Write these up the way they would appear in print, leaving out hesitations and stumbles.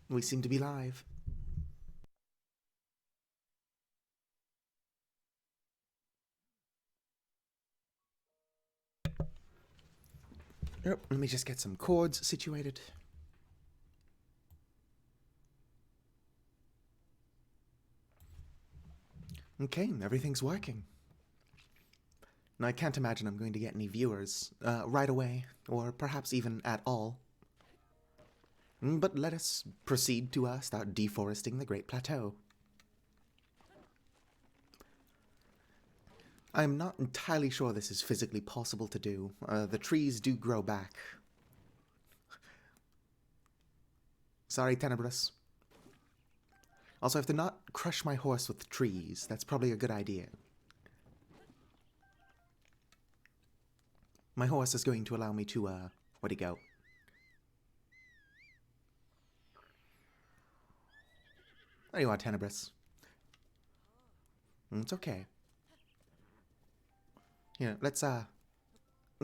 We seem to be live. Yep, let me just get some chords situated. Okay, everything's working. Now, I can't imagine I'm going to get any viewers right away, or perhaps even at all. But let us proceed to start deforesting the Great Plateau. I am not entirely sure this is physically possible to do. The trees do grow back. Sorry, Tenebrous. Also, I have to not crush my horse with trees. That's probably a good idea. My horse is going to allow me to, where'd he go? There you are, Tenebrous. It's okay. Here, let's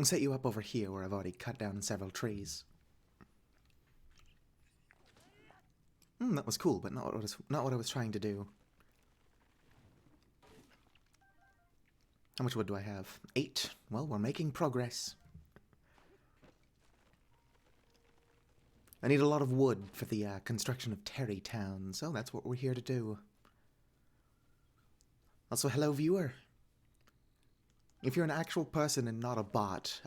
set you up over here where I've already cut down several trees. That was cool, but not what I was trying to do. How much wood do I have? 8. Well, we're making progress. I need a lot of wood for the construction of Terry Town, so that's what we're here to do. Also, hello, viewer. If you're an actual person and not a bot,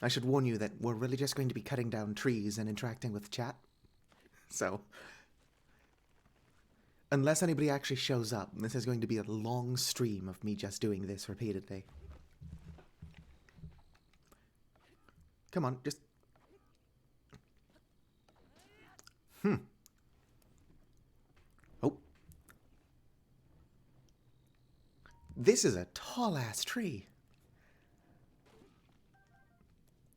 I should warn you that we're really just going to be cutting down trees and interacting with chat. So, unless anybody actually shows up, this is going to be a long stream of me just doing this repeatedly. Come on, just... Oh. This is a tall-ass tree.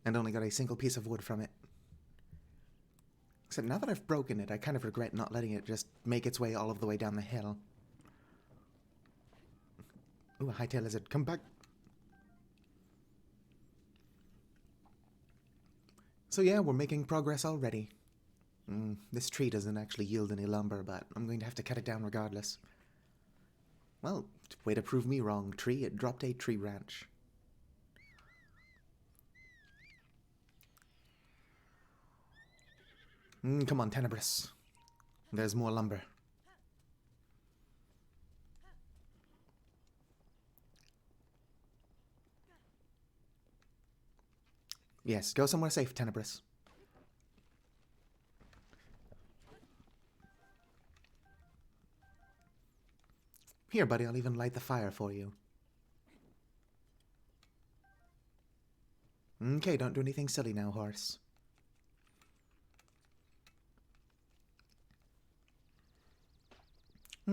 And only got a single piece of wood from it. Except now that I've broken it, I kind of regret not letting it just make its way all of the way down the hill. Ooh, a hightail lizard. Come back. So yeah, we're making progress already. This tree doesn't actually yield any lumber, but I'm going to have to cut it down regardless. Well, way to prove me wrong, tree. It dropped a tree branch. Come on, Tenebrous. There's more lumber. Yes, go somewhere safe, Tenebrous. Here, buddy, I'll even light the fire for you. Okay, don't do anything silly now, horse.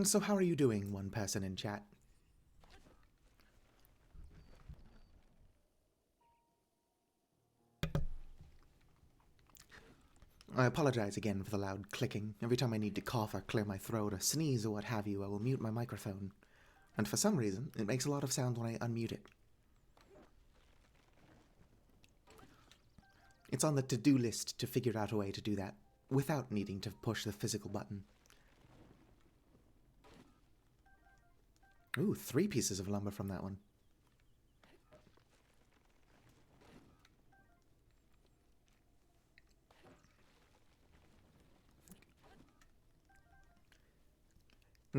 So how are you doing, one person in chat? I apologize again for the loud clicking. Every time I need to cough or clear my throat or sneeze or what have you, I will mute my microphone. And for some reason, it makes a lot of sound when I unmute it. It's on the to-do list to figure out a way to do that without needing to push the physical button. Ooh, 3 pieces of lumber from that one.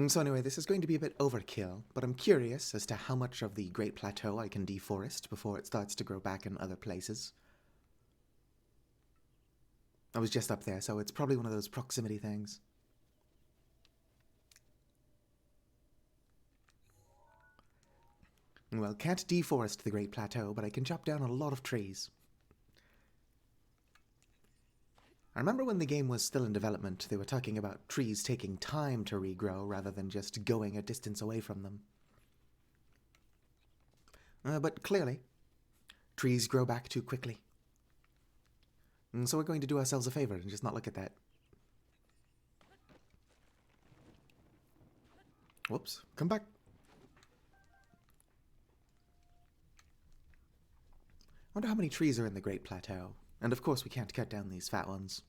So anyway, this is going to be a bit overkill, but I'm curious as to how much of the Great Plateau I can deforest before it starts to grow back in other places. I was just up there, so it's probably one of those proximity things. Well, can't deforest the Great Plateau, but I can chop down a lot of trees. I remember when the game was still in development, they were talking about trees taking time to regrow rather than just going a distance away from them. But clearly, trees grow back too quickly. So we're going to do ourselves a favor and just not look at that. Whoops, come back. I wonder how many trees are in the Great Plateau. And of course we can't cut down these fat ones.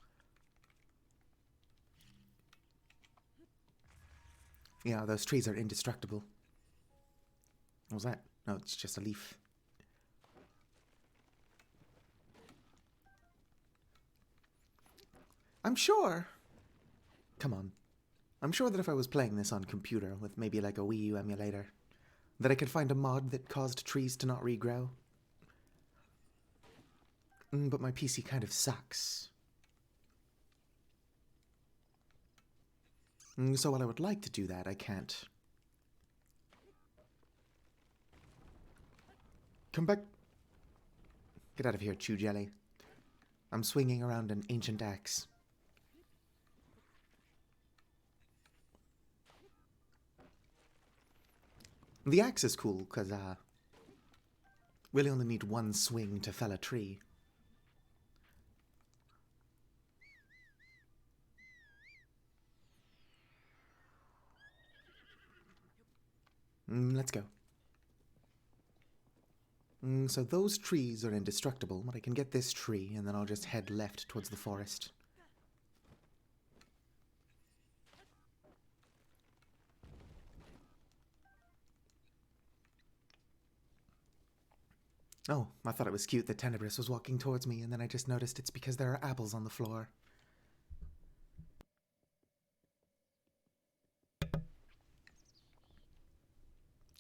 Yeah, those trees are indestructible. What was that? No, it's just a leaf. I'm sure. Come on. I'm sure that if I was playing this on computer with maybe like a Wii U emulator, that I could find a mod that caused trees to not regrow. But my PC kind of sucks. So while I would like to do that, I can't. Come back. Get out of here, Chew Jelly. I'm swinging around an ancient axe. The axe is cool, because, really only need one swing to fell a tree. Let's go. So those trees are indestructible, but I can get this tree, and then I'll just head left towards the forest. Oh, I thought it was cute that Tenebris was walking towards me, and then I just noticed it's because there are apples on the floor.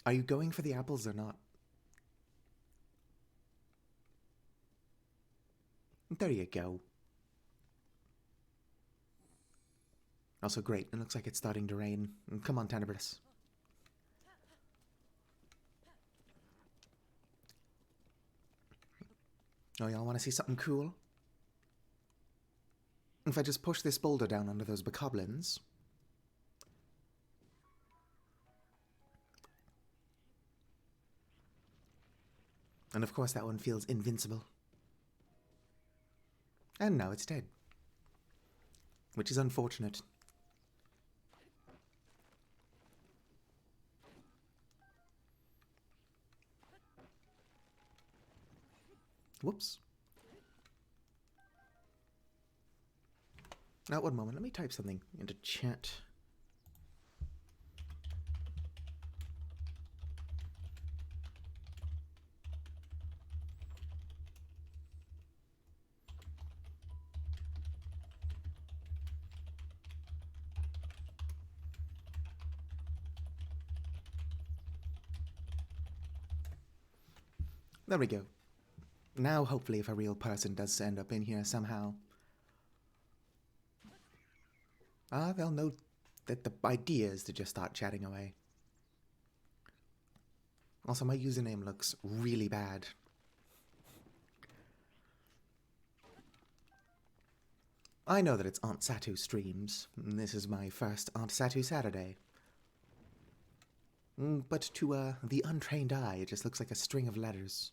Are you going for the apples or not? There you go. Also great, it looks like it's starting to rain. Come on, Tenebris. Oh, y'all want to see something cool? If I just push this boulder down under those bokoblins... And of course that one feels invincible. And now it's dead. Which is unfortunate. Whoops. Now, one moment, let me type something into chat. There we go. Now, hopefully, if a real person does end up in here somehow, they'll know that the idea is to just start chatting away. Also, my username looks really bad. I know that it's Aunt Satu streams, and this is my first Aunt Satu Saturday. But to the untrained eye, it just looks like a string of letters.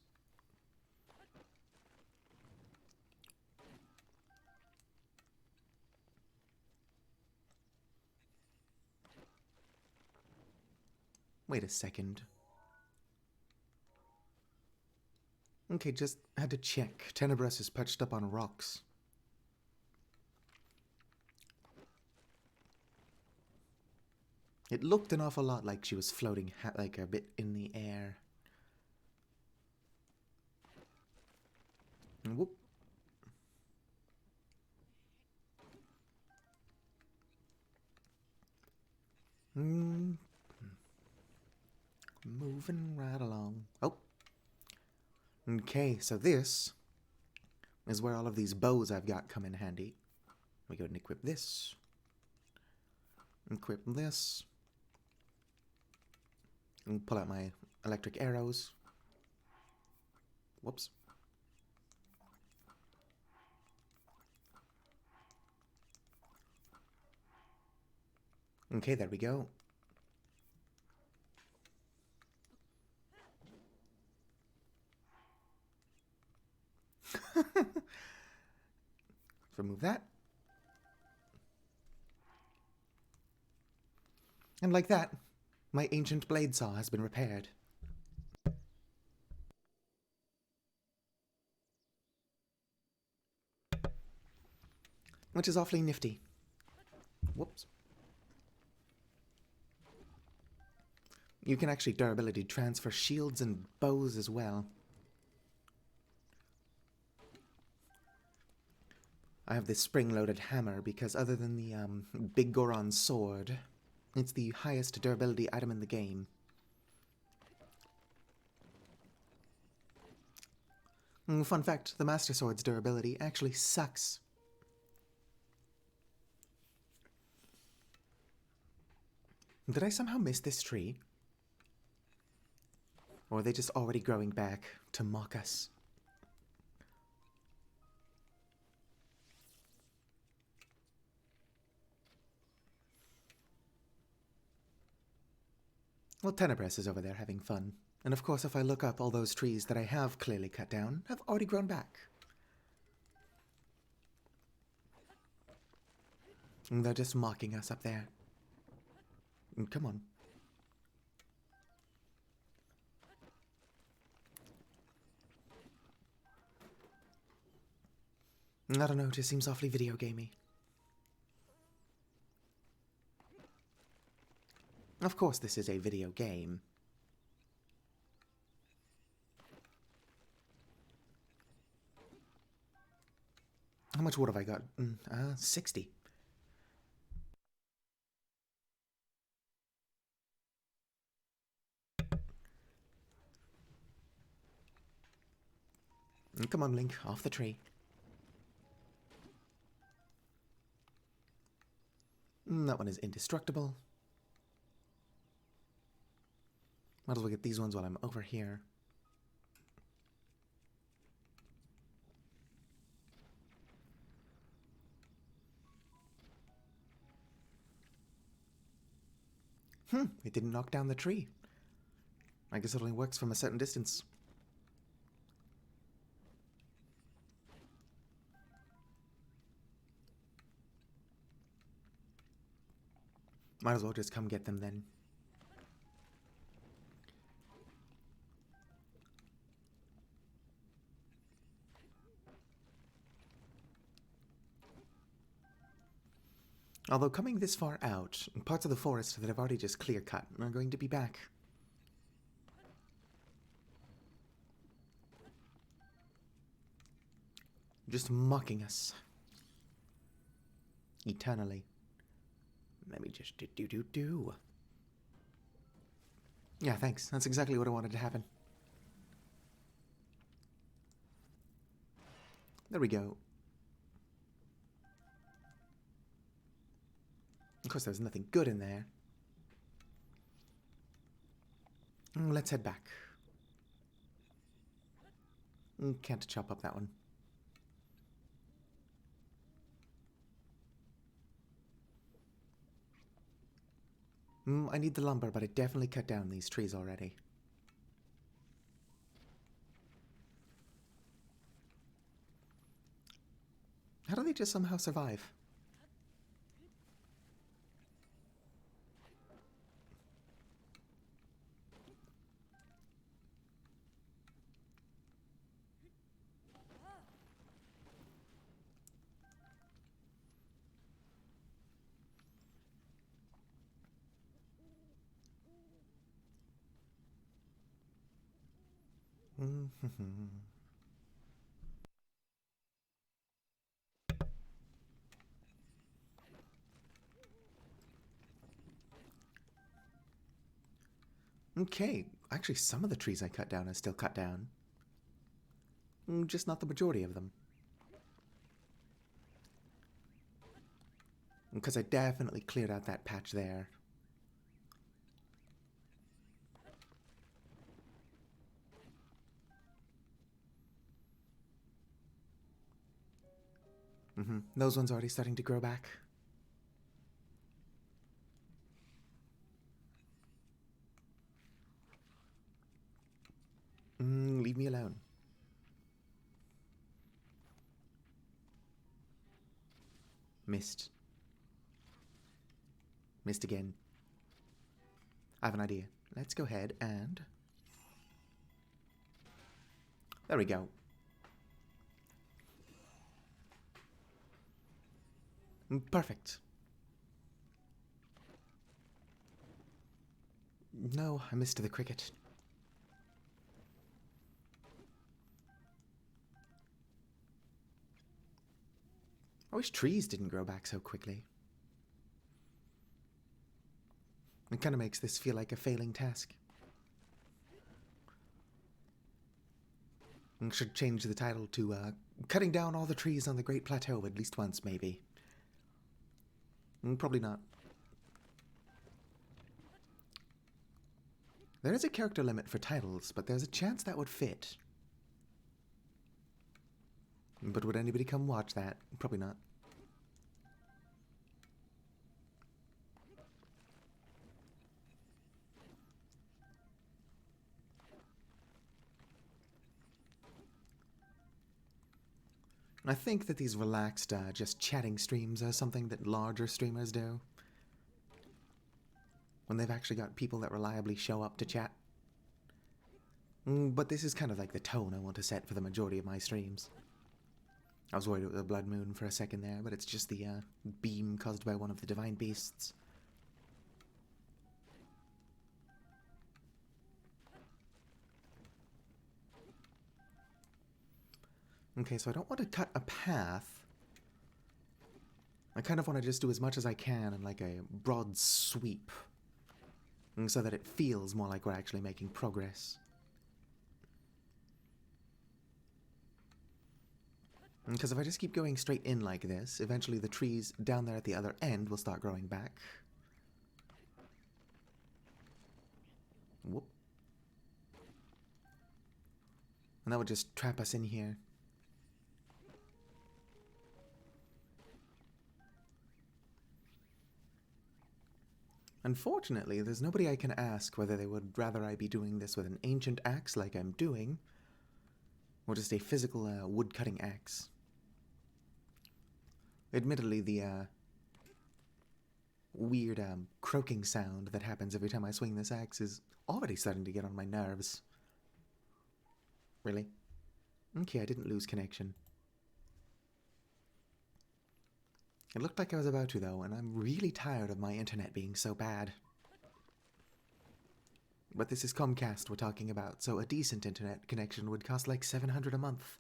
Wait a second. Okay, just had to check. Tenebris is perched up on rocks. It looked an awful lot like she was floating like a bit in the air. Whoop. Moving right along. Oh. Okay, so this is where all of these bows I've got come in handy. We go and equip this. Equip this. And pull out my electric arrows. Whoops. Okay, there we go. Remove that. And like that, my ancient blade saw has been repaired. Which is awfully nifty. Whoops. You can actually durability transfer shields and bows as well. I have this spring-loaded hammer because other than the Big Goron sword, it's the highest durability item in the game. Fun fact, the Master Sword's durability actually sucks. Did I somehow miss this tree? Or are they just already growing back to mock us? Well, Tenebris is over there having fun. And of course, if I look up, all those trees that I have clearly cut down have already grown back. And they're just mocking us up there. Come on. I don't know, it just seems awfully video gamey. Of course this is a video game. How much wood have I got? 60. Come on, Link, off the tree. That one is indestructible. Might as well get these ones while I'm over here. It didn't knock down the tree. I guess it only works from a certain distance. Might as well just come get them then. Although coming this far out, parts of the forest that I've already just clear-cut are going to be back. Just mocking us. Eternally. Let me just do. Yeah, thanks. That's exactly what I wanted to happen. There we go. Of course, there's nothing good in there. Let's head back. Can't chop up that one. I need the lumber, but I definitely cut down these trees already. How do they just somehow survive? Okay, actually some of the trees I cut down are still cut down. Just not the majority of them. Because I definitely cleared out that patch there. Those ones are already starting to grow back. Leave me alone. Missed. Missed again. I have an idea. Let's go ahead and... There we go. Perfect. No, I missed the cricket. I wish trees didn't grow back so quickly. It kind of makes this feel like a failing task. I should change the title to Cutting Down All the Trees on the Great Plateau at least once, maybe. Probably not. There is a character limit for titles, but there's a chance that would fit. But would anybody come watch that? Probably not. I think that these relaxed, just chatting streams are something that larger streamers do. When they've actually got people that reliably show up to chat. But this is kind of like the tone I want to set for the majority of my streams. I was worried it was a blood moon for a second there, but it's just the beam caused by one of the divine beasts. Okay, so I don't want to cut a path. I kind of want to just do as much as I can in like a broad sweep, so that it feels more like we're actually making progress. Because if I just keep going straight in like this, eventually the trees down there at the other end will start growing back. Whoop. And that would just trap us in here. Unfortunately, there's nobody I can ask whether they would rather I be doing this with an ancient axe like I'm doing, or just a physical wood-cutting axe. Admittedly, the weird croaking sound that happens every time I swing this axe is already starting to get on my nerves. Really? Okay, I didn't lose connection. It looked like I was about to, though, and I'm really tired of my internet being so bad. But this is Comcast we're talking about, so a decent internet connection would cost like $700 a month.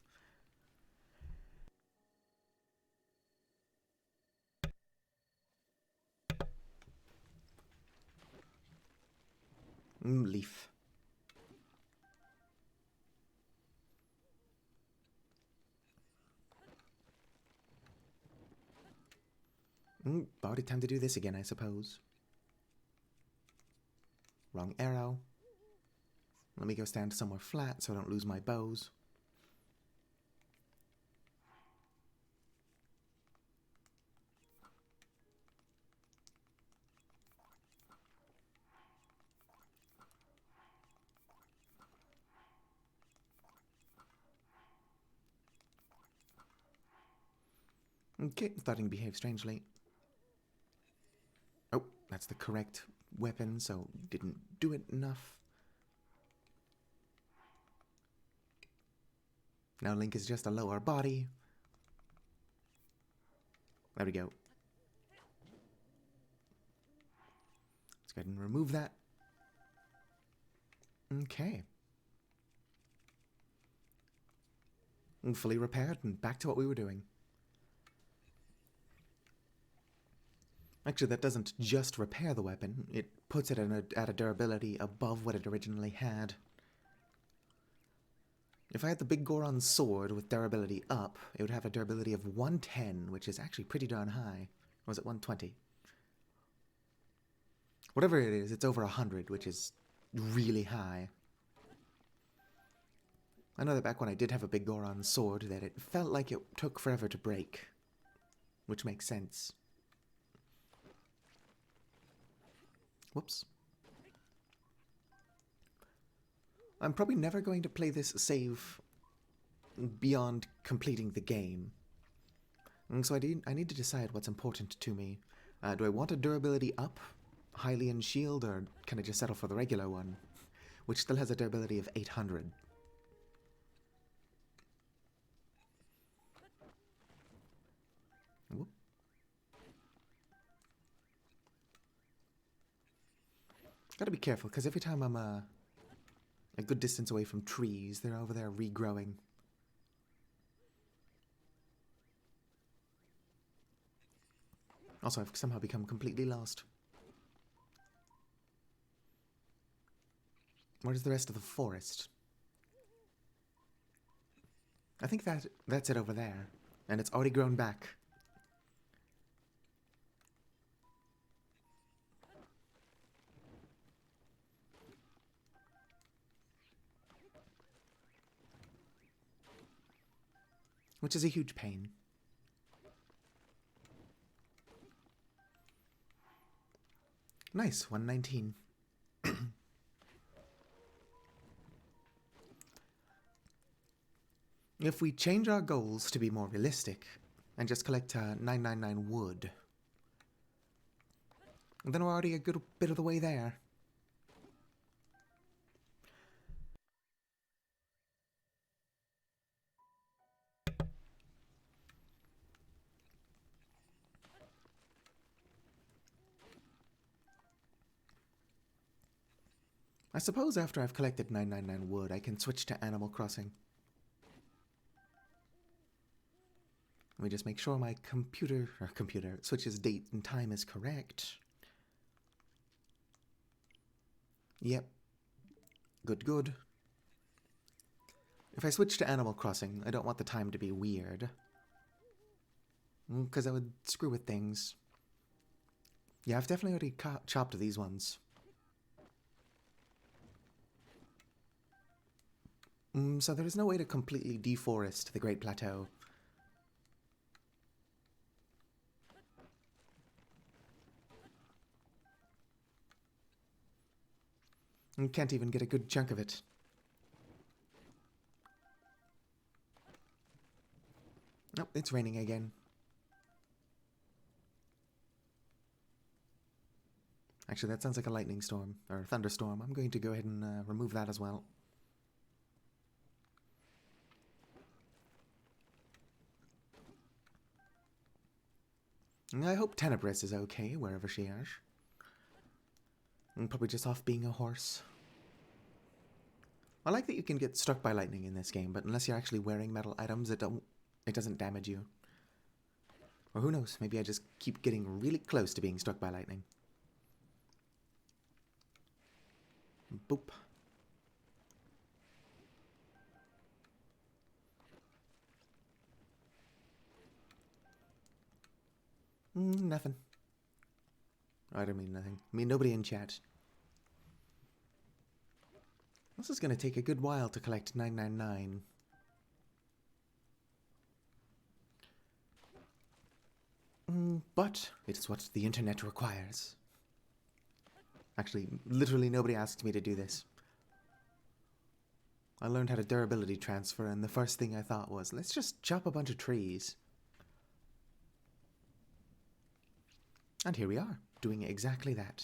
Leaf. Already time to do this again, I suppose. Wrong arrow. Let me go stand somewhere flat so I don't lose my bows. Okay, starting to behave strangely. Oh, that's the correct weapon, so didn't do it enough. Now Link is just a lower body. There we go. Let's go ahead and remove that. Okay. Fully repaired and back to what we were doing. Actually, that doesn't just repair the weapon, it puts it at a durability above what it originally had. If I had the Big Goron sword with durability up, it would have a durability of 110, which is actually pretty darn high. Or was it 120? Whatever it is, it's over 100, which is really high. I know that back when I did have a Big Goron sword, that it felt like it took forever to break. Which makes sense. Whoops. I'm probably never going to play this save beyond completing the game. And so I need to decide what's important to me. Do I want a durability up, Hylian shield, or can I just settle for the regular one, which still has a durability of 800? Whoop. Gotta be careful, because every time I'm a good distance away from trees, they're over there regrowing. Also, I've somehow become completely lost. Where's the rest of the forest? I think that's it over there. And it's already grown back. Which is a huge pain. Nice, 119. If we change our goals to be more realistic and just collect 999 wood, then we're already a good bit of the way there. I suppose after I've collected 999 wood, I can switch to Animal Crossing. Let me just make sure my computer switches date and time is correct. Yep. Good. If I switch to Animal Crossing, I don't want the time to be weird. Because that would screw with things. Yeah, I've definitely already chopped these ones. So there is no way to completely deforest the Great Plateau. You can't even get a good chunk of it. Oh, it's raining again. Actually, that sounds like a lightning storm, or thunderstorm. I'm going to go ahead and remove that as well. I hope Tenebris is okay, wherever she is. I'm probably just off being a horse. I like that you can get struck by lightning in this game, but unless you're actually wearing metal items, it doesn't damage you. Or who knows, maybe I just keep getting really close to being struck by lightning. Boop. Nothing. I don't mean nothing. I mean nobody in chat. This is going to take a good while to collect 999. But it's what the internet requires. Actually, literally nobody asked me to do this. I learned how to durability transfer, and the first thing I thought was, let's just chop a bunch of trees. And here we are, doing exactly that.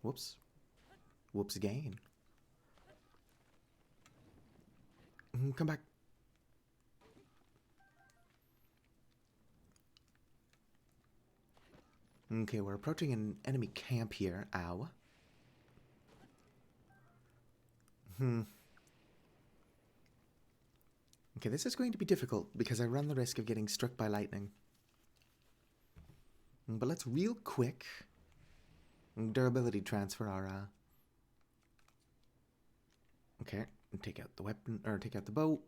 Whoops. Whoops again. Come back. Okay, we're approaching an enemy camp here. Ow. Okay, this is going to be difficult because I run the risk of getting struck by lightning. But let's real quick durability transfer our okay, take out the weapon, or take out the bow.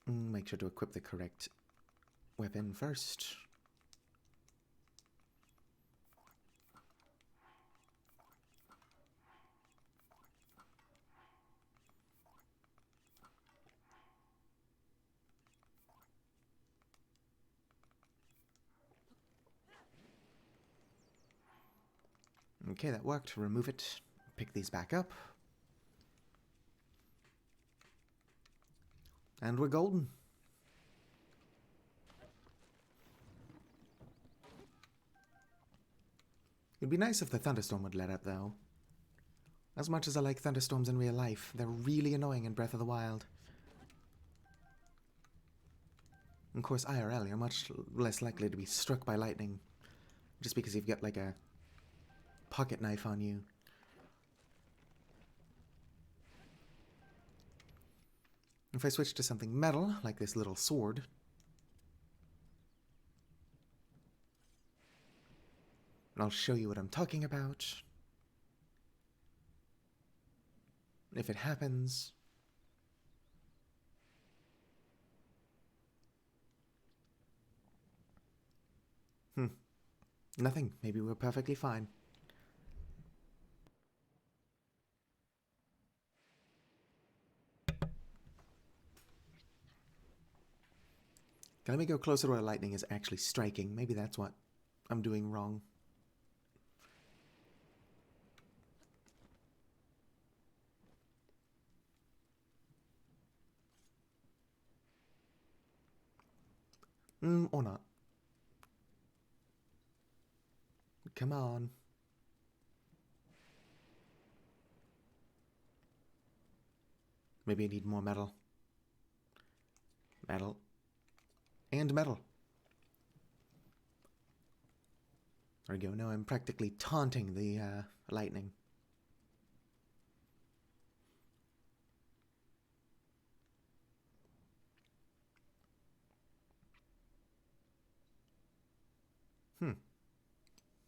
Make sure to equip the correct weapon first. Okay, that worked. Remove it. Pick these back up. And we're golden. It'd be nice if the thunderstorm would let up, though. As much as I like thunderstorms in real life, they're really annoying in Breath of the Wild. Of course, IRL, you're much less likely to be struck by lightning, just because you've got like a pocket knife on you. If I switch to something metal, like this little sword, I'll show you what I'm talking about. If it happens. Nothing. Maybe we're perfectly fine. Let me go closer to where lightning is actually striking. Maybe that's what I'm doing wrong. Or not. Come on. Maybe I need more metal. Metal. And metal. There we go. Now I'm practically taunting the lightning.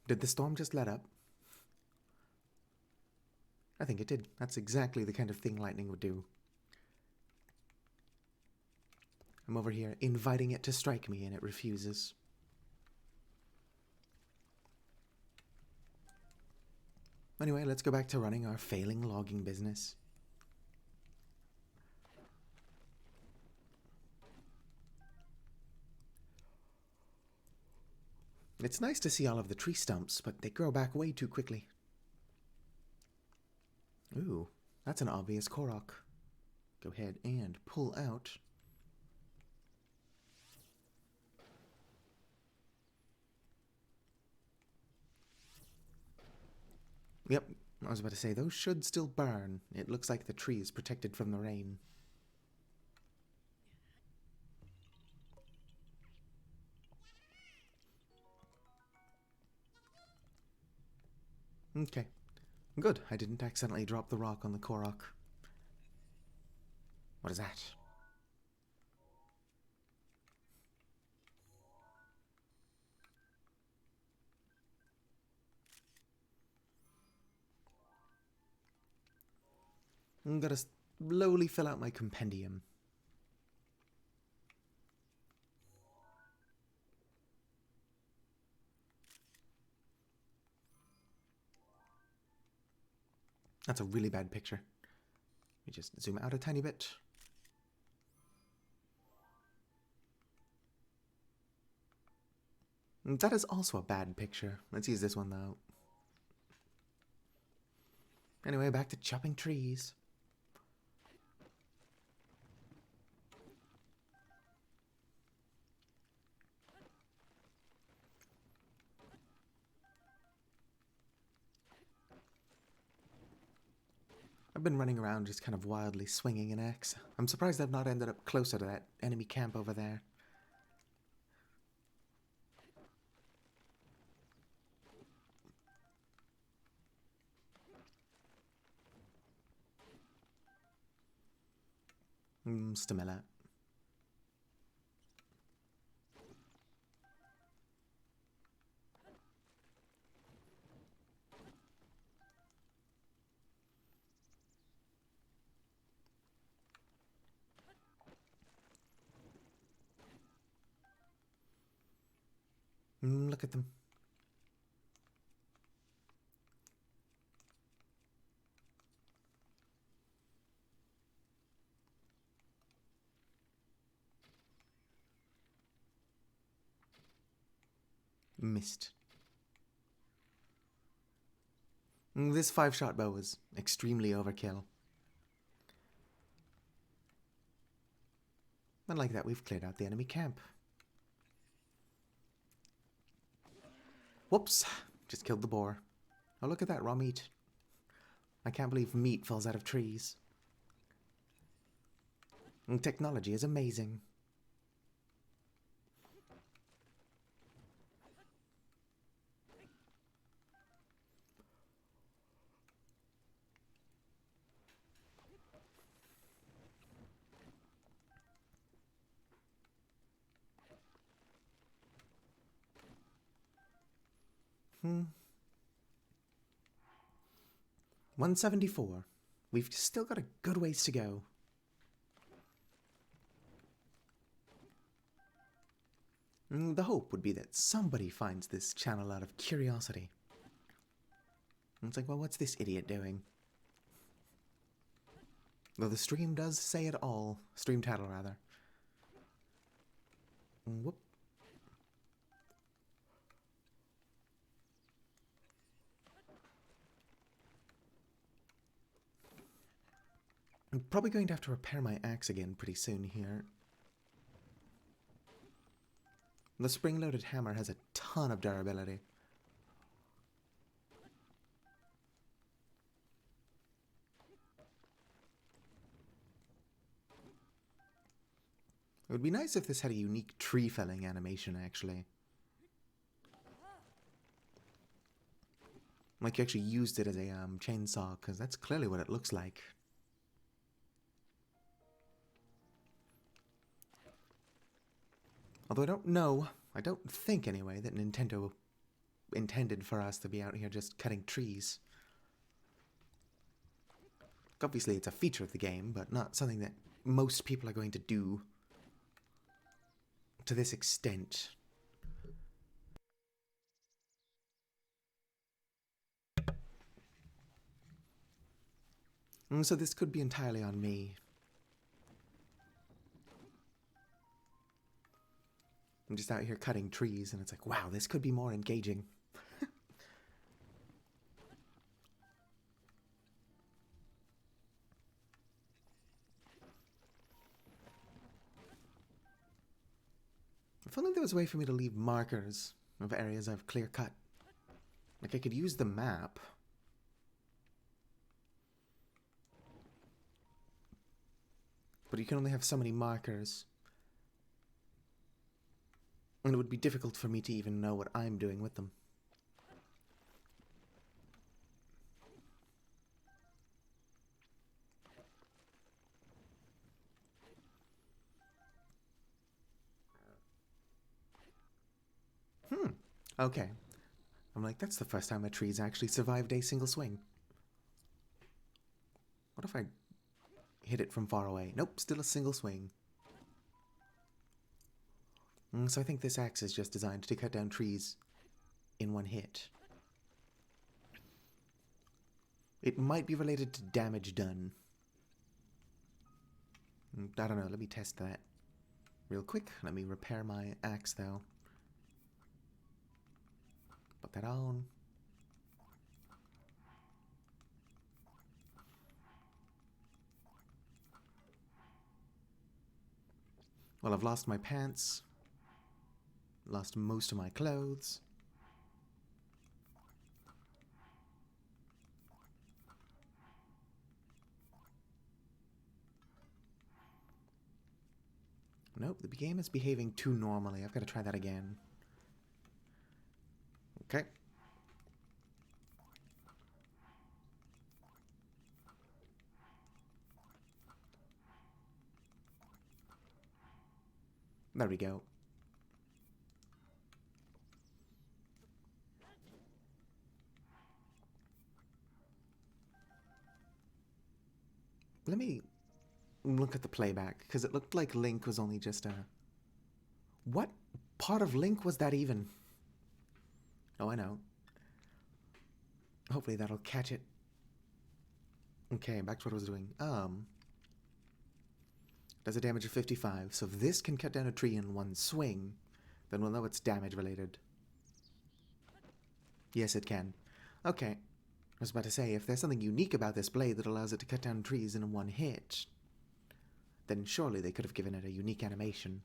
Did the storm just let up? I think it did. That's exactly the kind of thing lightning would do. I'm over here inviting it to strike me and it refuses. Anyway, let's go back to running our failing logging business. It's nice to see all of the tree stumps, but they grow back way too quickly. Ooh, that's an obvious Korok. Go ahead and pull out. Yep, I was about to say, those should still burn. It looks like the tree is protected from the rain. Okay. Good, I didn't accidentally drop the rock on the Korok. What is that? I'm gonna slowly fill out my compendium. That's a really bad picture. Let me just zoom out a tiny bit. That is also a bad picture. Let's use this one, though. Anyway, back to chopping trees. I've been running around just kind of wildly swinging an axe. I'm surprised I've not ended up closer to that enemy camp over there. Stamella. Look at them. Missed. This 5-shot bow is extremely overkill. And like that, we've cleared out the enemy camp. Whoops! Just killed the boar. Oh, look at that raw meat. I can't believe meat falls out of trees. Technology is amazing. 174. We've still got a good ways to go. The hope would be that somebody finds this channel out of curiosity. And it's like, well, what's this idiot doing? Though the stream does say it all. Stream title, rather. Whoop. I'm probably going to have to repair my axe again pretty soon here. The spring-loaded hammer has a ton of durability. It would be nice if this had a unique tree felling animation, actually. Like you actually used it as a chainsaw, because that's clearly what it looks like. Although I don't think anyway, that Nintendo intended for us to be out here just cutting trees. Obviously it's a feature of the game, but not something that most people are going to do to this extent. So this could be entirely on me. I'm just out here cutting trees, and it's like, wow, this could be more engaging. If only there was a way for me to leave markers of areas I've clear cut. Like I could use the map. But you can only have so many markers. And it would be difficult for me to even know what I'm doing with them. Okay. I'm like, that's the first time a tree's actually survived a single swing. What if I hit it from far away? Nope, still a single swing. So I think this axe is just designed to cut down trees in one hit. It might be related to damage done. I don't know, let me test that real quick. Let me repair my axe though. Put that on. Well, I've lost my pants. Lost most of my clothes. Nope, the game is behaving too normally. I've got to try that again. Okay. There we go. Let me look at the playback, because it looked like Link was only just a... What part of Link was that even? Oh, I know. Hopefully that'll catch it. Okay, back to what I was doing. Does a damage of 55, so if this can cut down a tree in one swing, then we'll know it's damage related. Yes, it can. Okay. I was about to say, if there's something unique about this blade that allows it to cut down trees in one hit, then surely they could have given it a unique animation.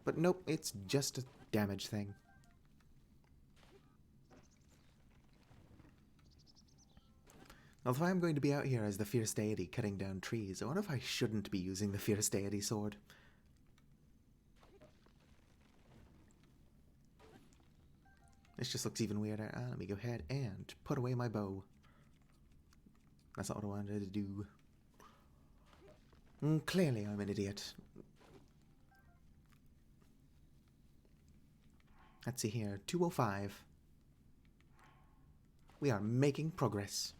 But nope, it's just a damage thing. Now, if I'm going to be out here as the Fierce Deity cutting down trees, I wonder if I shouldn't be using the Fierce Deity sword. This just looks even weirder. Let me go ahead and put away my bow. That's not what I wanted to do. Clearly I'm an idiot. Let's see here. 205. We are making progress.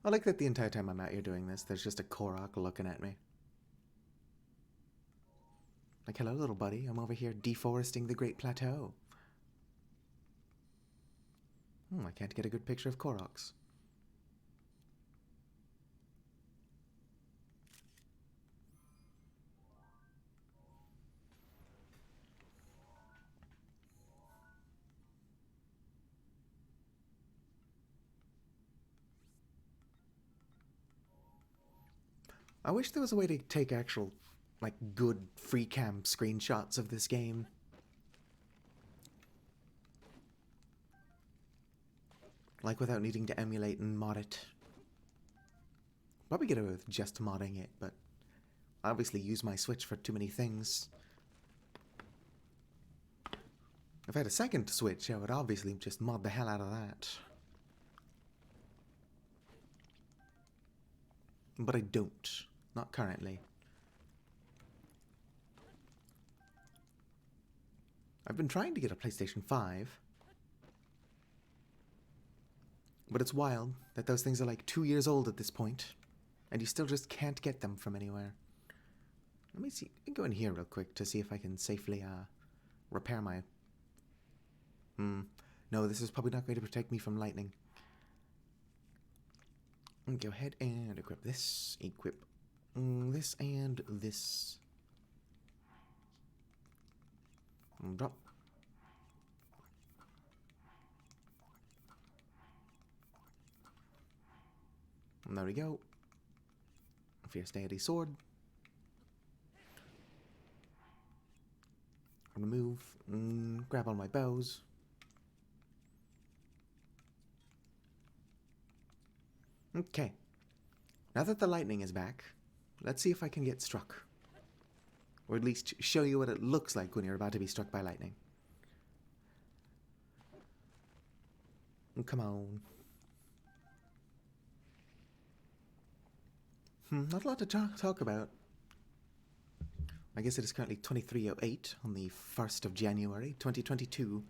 I like that the entire time I'm out here doing this, there's just a Korok looking at me. Like, hello, little buddy. I'm over here deforesting the Great Plateau. I can't get a good picture of Koroks. I wish there was a way to take actual, like, good free cam screenshots of this game. Like, without needing to emulate and mod it. Probably get away with just modding it, but I obviously use my Switch for too many things. If I had a second Switch, I would obviously just mod the hell out of that. But I don't. Not currently. I've been trying to get a PlayStation 5. But it's wild that those things are like 2 years old at this point, and you still just can't get them from anywhere. Let me see. I can go in here real quick to see if I can safely repair my... No, this is probably not going to protect me from lightning. Go ahead and equip this. Equip this and this. Drop. And there we go. Fierce Deity Sword. I'm gonna move. Grab all my bows. Okay. Now that the lightning is back, let's see if I can get struck. Or at least show you what it looks like when you're about to be struck by lightning. Come on. Not a lot to talk about. I guess it is currently 23:08 on the 1st of January, 2022.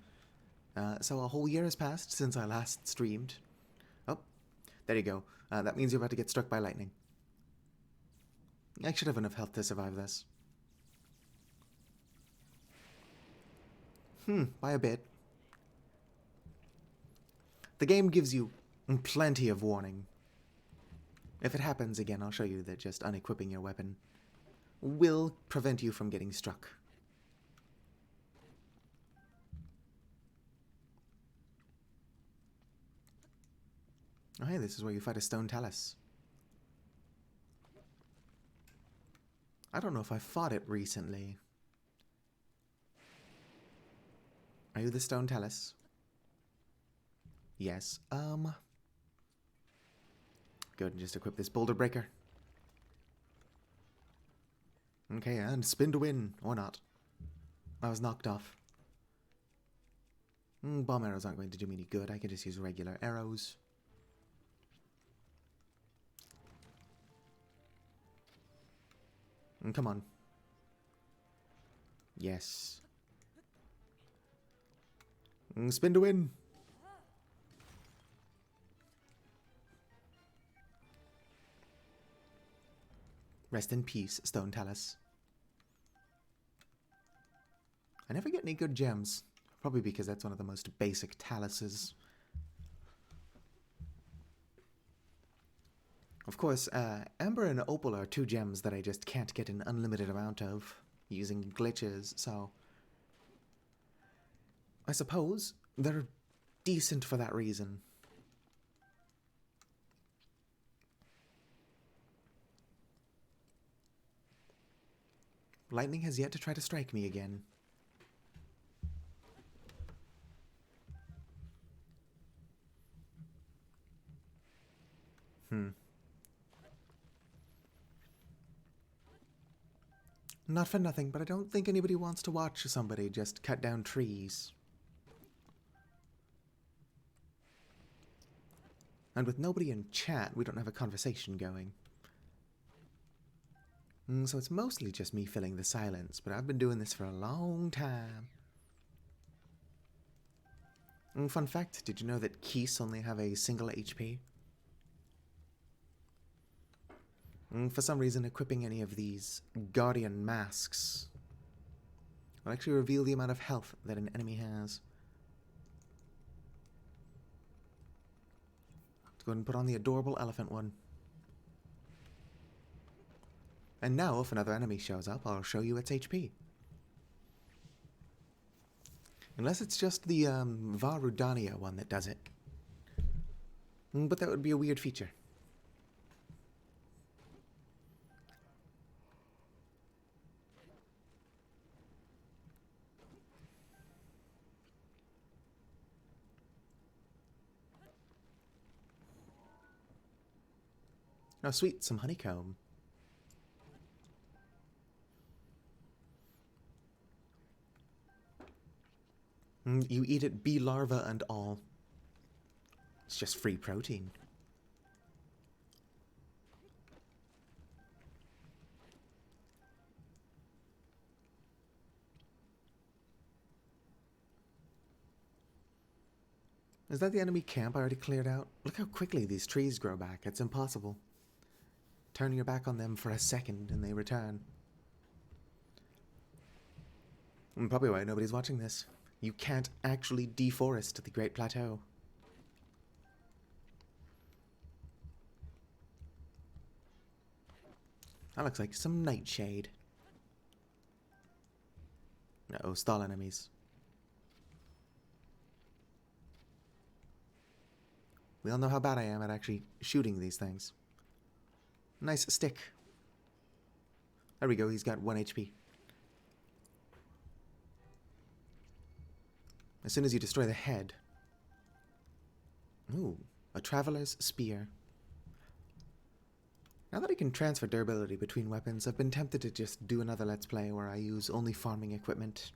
So a whole year has passed since I last streamed. Oh, there you go. That means you're about to get struck by lightning. I should have enough health to survive this. By a bit. The game gives you plenty of warning. If it happens again, I'll show you that just unequipping your weapon will prevent you from getting struck. Oh, hey, this is where you fight a stone talus. I don't know if I fought it recently. Are you the stone talus? Yes. Go ahead and just equip this boulder breaker. Okay, and spin to win. Or not. I was knocked off. Bomb arrows aren't going to do me any good. I can just use regular arrows. Come on. Yes. Spin to win. Rest in peace, Stone Talus. I never get any good gems. Probably because that's one of the most basic taluses. Of course, Amber and Opal are 2 gems that I just can't get an unlimited amount of using glitches, so... I suppose they're decent for that reason. Lightning has yet to try to strike me again. Not for nothing, but I don't think anybody wants to watch somebody just cut down trees. And with nobody in chat, we don't have a conversation going. So it's mostly just me filling the silence, but I've been doing this for a long time. Fun fact, did you know that Keese only have a single HP? For some reason, equipping any of these Guardian masks will actually reveal the amount of health that an enemy has. Let's go ahead and put on the adorable elephant one. And now, if another enemy shows up, I'll show you its HP. Unless it's just the Varudania one that does it. But that would be a weird feature. Oh, sweet, some honeycomb. You eat it, bee larva and all. It's just free protein. Is that the enemy camp I already cleared out? Look how quickly these trees grow back. It's impossible. Turn your back on them for a second and they return. Probably why nobody's watching this. You can't actually deforest the Great Plateau. That looks like some nightshade. Uh-oh, stall enemies. We all know how bad I am at actually shooting these things. Nice stick. There we go, he's got 1 HP. As soon as you destroy the head. Ooh, a traveler's spear. Now that I can transfer durability between weapons, I've been tempted to just do another Let's Play where I use only farming equipment.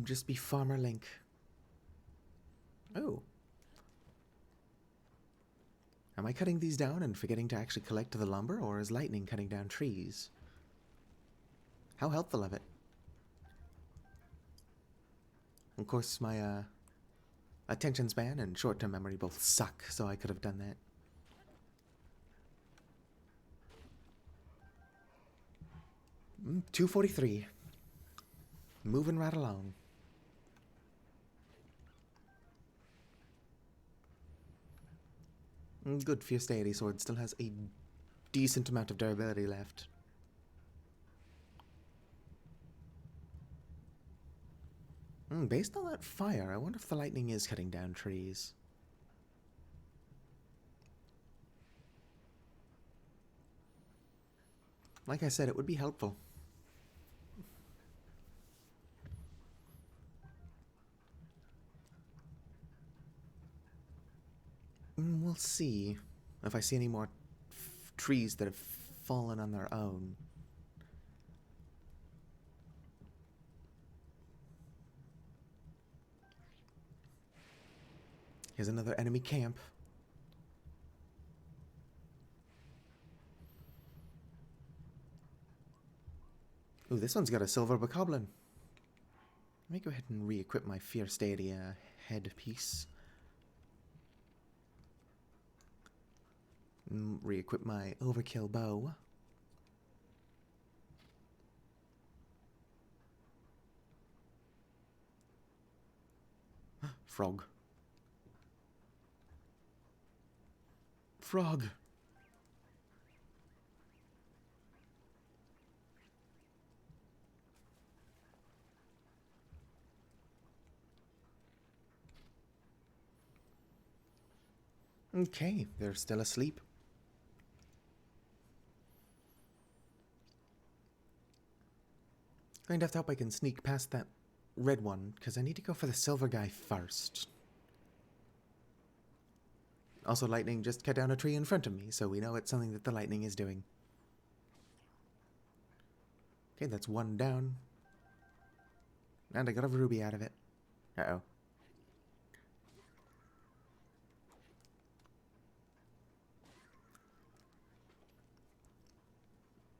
Just be Farmer Link. Oh. Am I cutting these down and forgetting to actually collect the lumber, or is lightning cutting down trees? How helpful of it. Of course, my attention span and short-term memory both suck, so I could have done that. Mm, 243. Moving right along. Good, Fierce Deity Sword still has a decent amount of durability left. Based on that fire, I wonder if the lightning is cutting down trees. Like I said, it would be helpful. We'll see if I see any more trees that have fallen on their own. Here's another enemy camp. Ooh, this one's got a silver bokoblin. Let me go ahead and re-equip my Fierce Deity headpiece. Re-equip my overkill bow. Frog. Frog. Okay, they're still asleep. Going to have to hope I can sneak past that red one, because I need to go for the silver guy first. Also, lightning just cut down a tree in front of me, so we know it's something that the lightning is doing. Okay, that's one down. And I got a ruby out of it. Uh-oh.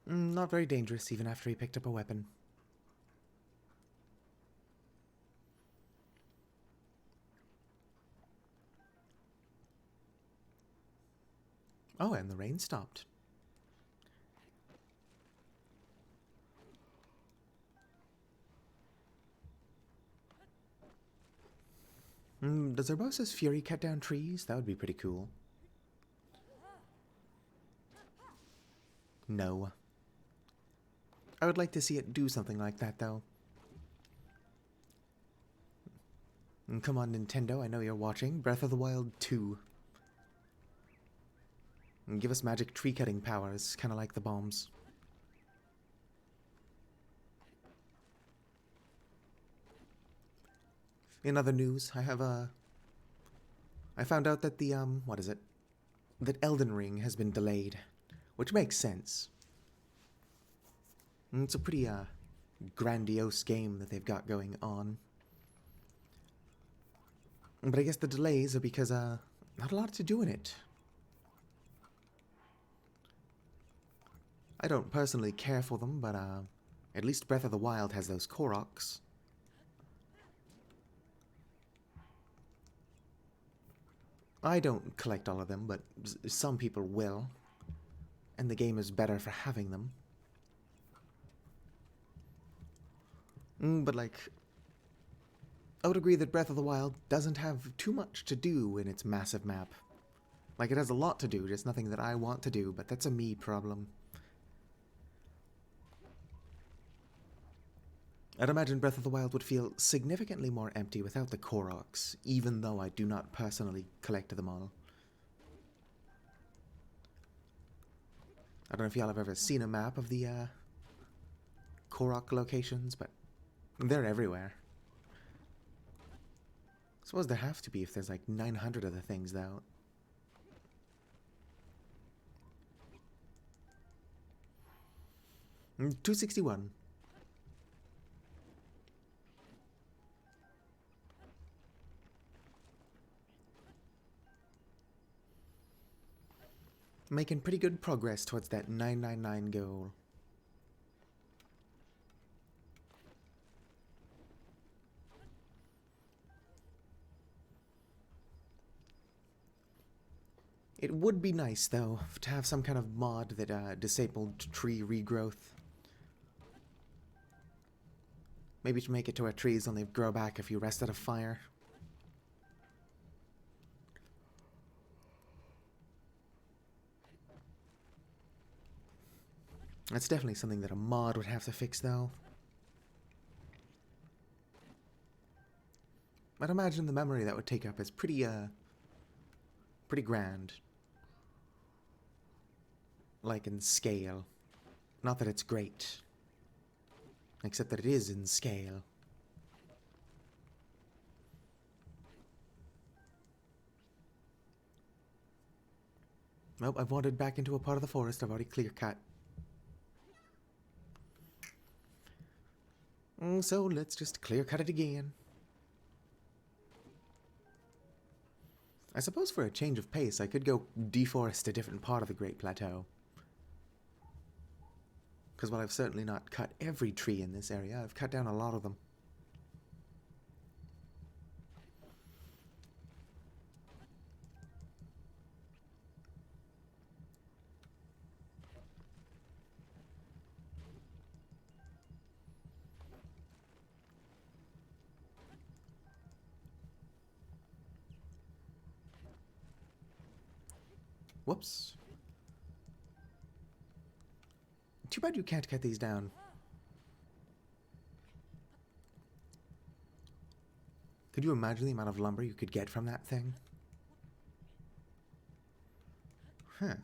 Not very dangerous even after he picked up a weapon. Oh, and the rain stopped. Does Urbosa's Fury cut down trees? That would be pretty cool. No. I would like to see it do something like that, though. Come on, Nintendo, I know you're watching. Breath of the Wild 2. Give us magic tree-cutting powers, kind of like the bombs. In other news, I found out that the, what is it? That Elden Ring has been delayed, which makes sense. It's a pretty, grandiose game that they've got going on. But I guess the delays are because, not a lot to do in it. I don't personally care for them, but, at least Breath of the Wild has those Koroks. I don't collect all of them, but some people will. And the game is better for having them. But, like, I would agree that Breath of the Wild doesn't have too much to do in its massive map. Like, it has a lot to do, just nothing that I want to do, but that's a me problem. I'd imagine Breath of the Wild would feel significantly more empty without the Koroks, even though I do not personally collect them all. I don't know if y'all have ever seen a map of the, Korok locations, but they're everywhere. I suppose there have to be if there's like 900 of the things, though. $261. Making pretty good progress towards that 999 goal. It would be nice, though, to have some kind of mod that disabled tree regrowth. Maybe to make it to where trees only grow back if you rest out of fire. That's definitely something that a mod would have to fix, though. I'd imagine the memory that would take up is pretty grand. Like in scale. Not that it's great. Except that it is in scale. Nope, I've wandered back into a part of the forest I've already clear-cut. So let's just clear-cut it again. I suppose for a change of pace, I could go deforest a different part of the Great Plateau. Because while I've certainly not cut every tree in this area, I've cut down a lot of them. Whoops. Too bad you can't cut these down. Could you imagine the amount of lumber you could get from that thing? Huh.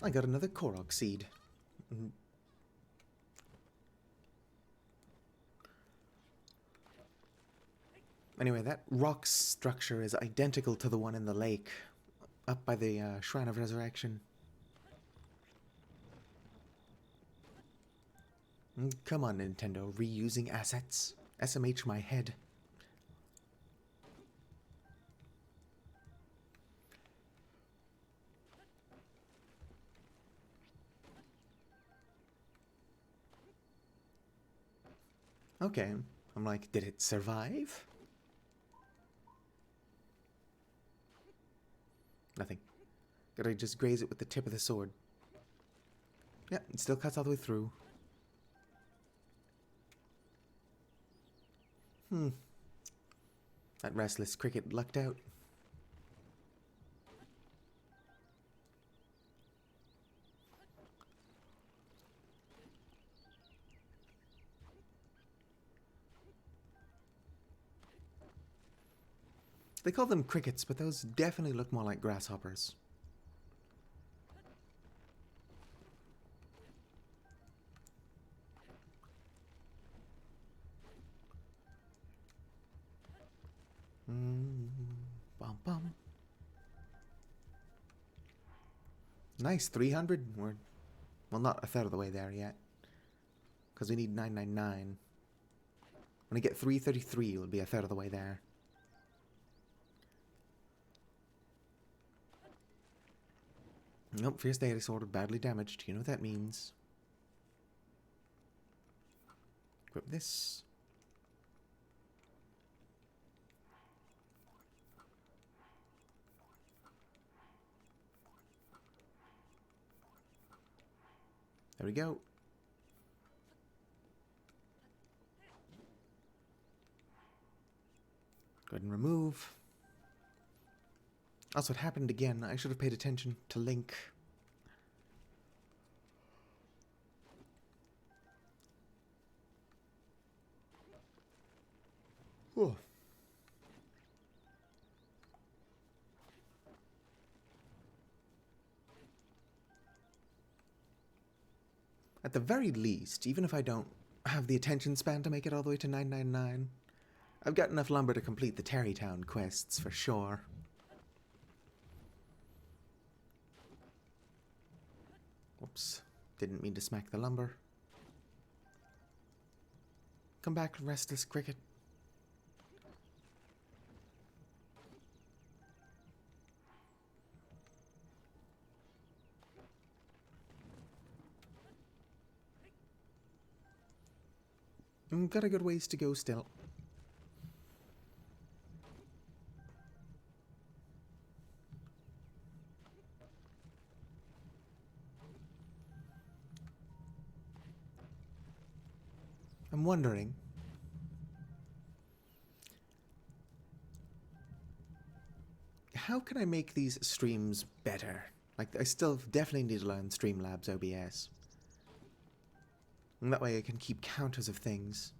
I got another Korok seed. Anyway, that rock structure is identical to the one in the lake, up by the Shrine of Resurrection. Come on, Nintendo, reusing assets. SMH my head. Okay. I'm like, did it survive? Nothing. Gotta just graze it with the tip of the sword. Yeah, it still cuts all the way through. That restless cricket lucked out. They call them crickets, but those definitely look more like grasshoppers. Bum bum. Nice, 300. We're, well, not a third of the way there yet. Because we need 999. When I get 333, it'll be a third of the way there. Nope, fierce deity sword badly damaged. You know what that means. Equip this. There we go. Go ahead and remove. Also, it happened again. I should have paid attention to Link. Oh. At the very least, even if I don't have the attention span to make it all the way to 999, I've got enough lumber to complete the Terrytown quests for sure. Whoops. Didn't mean to smack the lumber. Come back, restless cricket. Got a good ways to go still. I'm wondering, how can I make these streams better? Like, I still definitely need to learn Streamlabs OBS. And that way I can keep counters of things.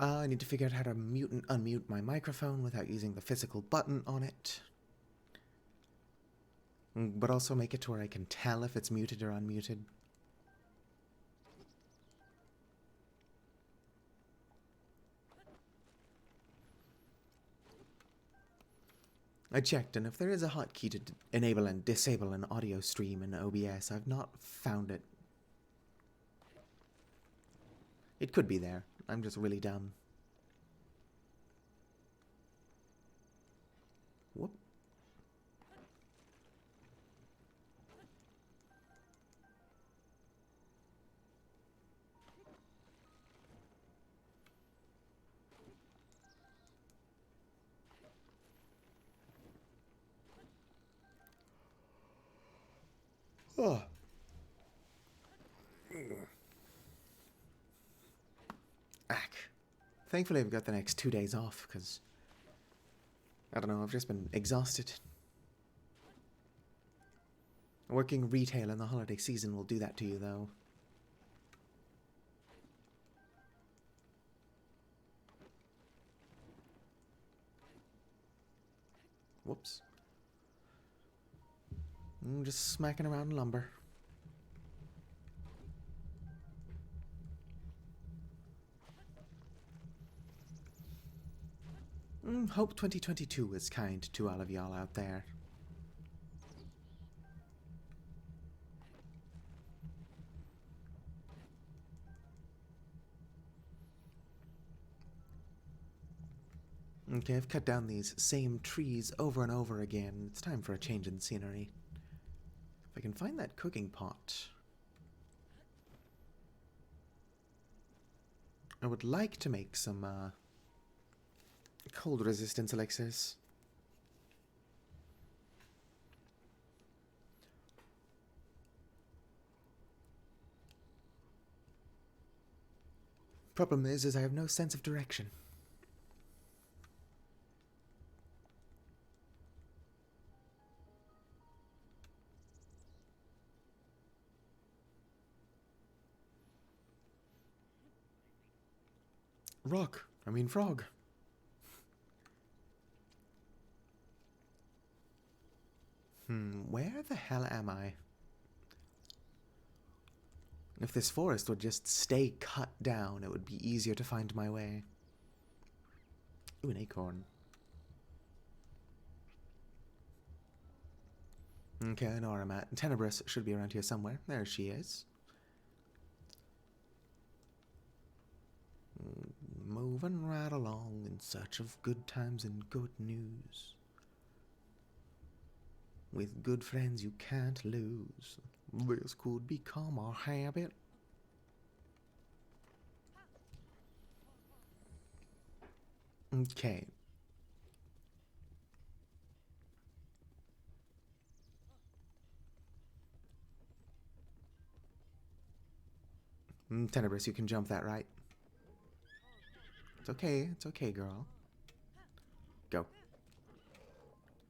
I need to figure out how to mute and unmute my microphone without using the physical button on it. But also make it to where I can tell if it's muted or unmuted. I checked, and if there is a hotkey to enable and disable an audio stream in OBS, I've not found it. It could be there. I'm just really dumb. Whoop. Oh. Ack. Thankfully, I've got the next 2 days off, because, I don't know, I've just been exhausted. Working retail in the holiday season will do that to you, though. Whoops. Just smacking around lumber. Hope 2022 is kind to all of y'all out there. Okay, I've cut down these same trees over and over again. It's time for a change in scenery. If I can find that cooking pot. I would like to make some, cold resistance elixirs. Problem is I have no sense of direction. Frog. Where the hell am I? If this forest would just stay cut down, it would be easier to find my way. Ooh, an acorn. Okay, I know where I'm at. Tenebris should be around here somewhere. There she is. Moving right along in search of good times and good news. With good friends you can't lose. This could become a habit. Okay. Tenebris, you can jump that, right? It's okay, girl. Go.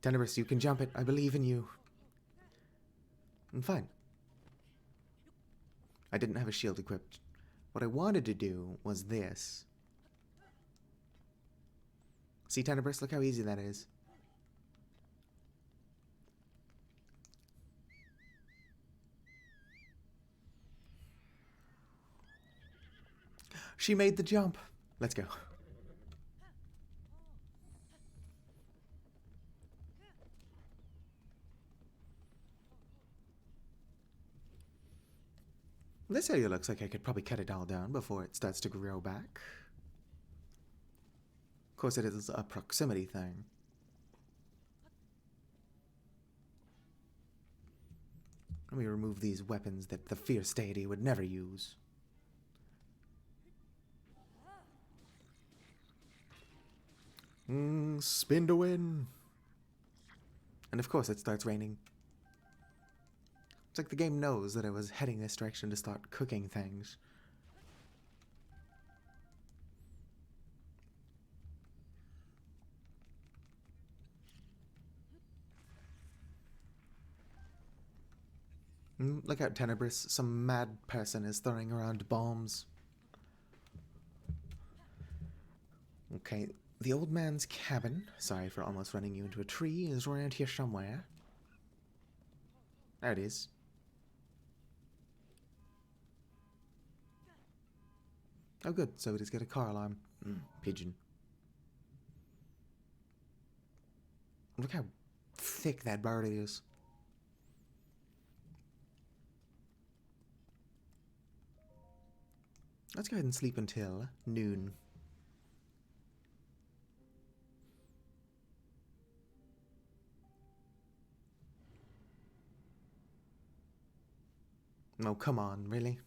Tenebris, you can jump it. I believe in you. Fine. I didn't have a shield equipped. What I wanted to do was this. See, Tenebris, look how easy that is. She made the jump. Let's go. This area looks like I could probably cut it all down before it starts to grow back. Of course, it is a proximity thing. Let me remove these weapons that the fierce deity would never use. Spin to win. And of course it starts raining. It's like the game knows that I was heading this direction to start cooking things. Look out, Tenebris. Some mad person is throwing around bombs. Okay, the old man's cabin, sorry for almost running you into a tree, is around here somewhere. There it is. Oh good, so it has got a car alarm. Pigeon. Look how thick that bird is. Let's go ahead and sleep until noon. Oh, come on, really?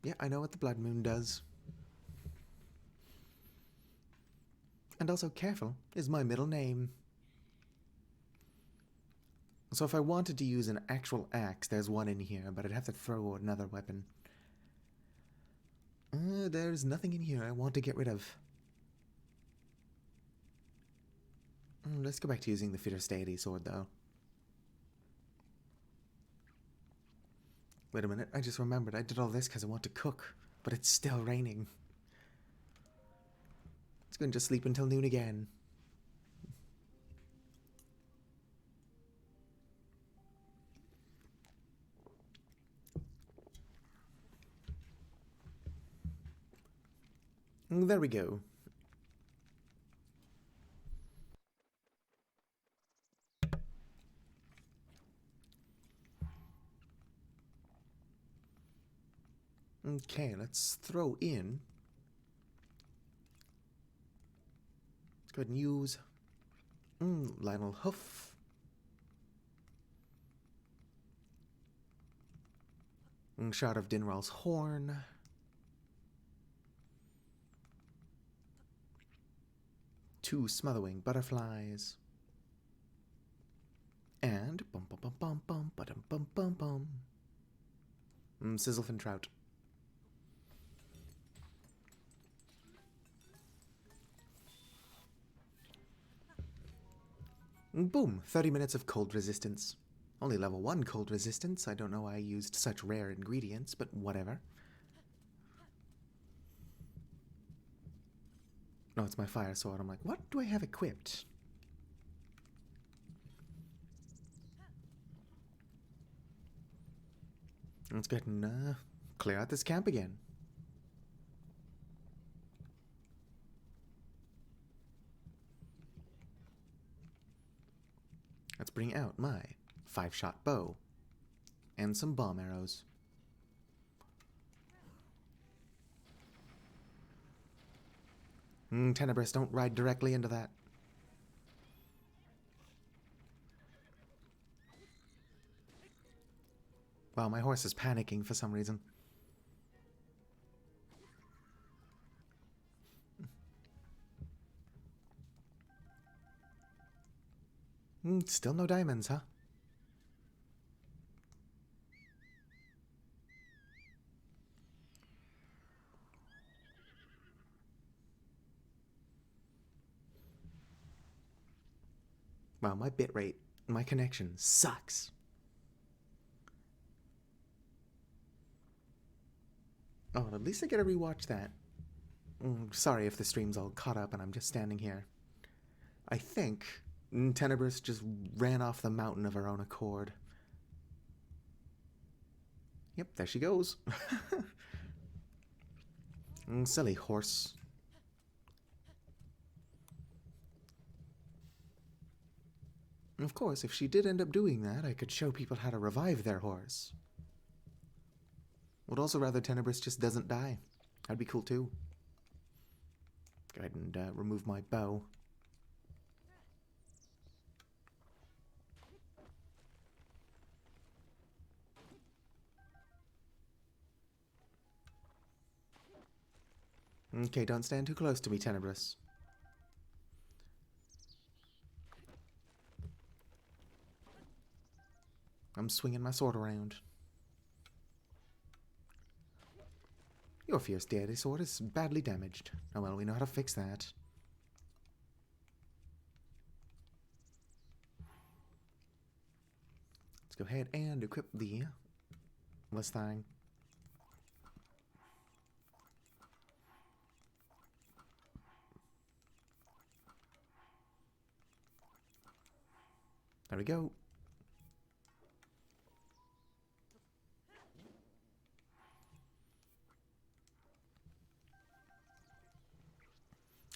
Yeah, I know what the blood moon does. And also, careful is my middle name. So if I wanted to use an actual axe, there's one in here, but I'd have to throw another weapon. There's nothing in here I want to get rid of. Let's go back to using the fierce deity sword, though. Wait a minute, I just remembered I did all this because I want to cook, but it's still raining. It's going to just sleep until noon again. There we go. Okay, let's throw in. Let's go ahead and use Lionel Hoof. Shot of Dinral's horn. Two Smotherwing butterflies. And bum bum bum bum bum bum bum bum bum. Sizzlefin Trout. Boom! 30 minutes of cold resistance. Only level 1 cold resistance. I don't know why I used such rare ingredients, but whatever. No, it's my fire sword. I'm like, what do I have equipped? Let's go ahead and clear out this camp again. Let's bring out my 5-shot bow and some bomb arrows. Tenebris, don't ride directly into that. Wow, my horse is panicking for some reason. Still no diamonds, huh? Wow, my bitrate, my connection sucks. Oh, at least I get to rewatch that. Sorry if the stream's all caught up and I'm just standing here. I think Tenebris just ran off the mountain of her own accord. Yep, there she goes. Silly horse. Of course, if she did end up doing that, I could show people how to revive their horse. Would also rather Tenebris just doesn't die. That'd be cool too. Go ahead and remove my bow. Okay, don't stand too close to me, Tenebris. I'm swinging my sword around. Your fierce deity sword is badly damaged. Oh well, we know how to fix that. Let's go ahead and equip the Mustang. There we go.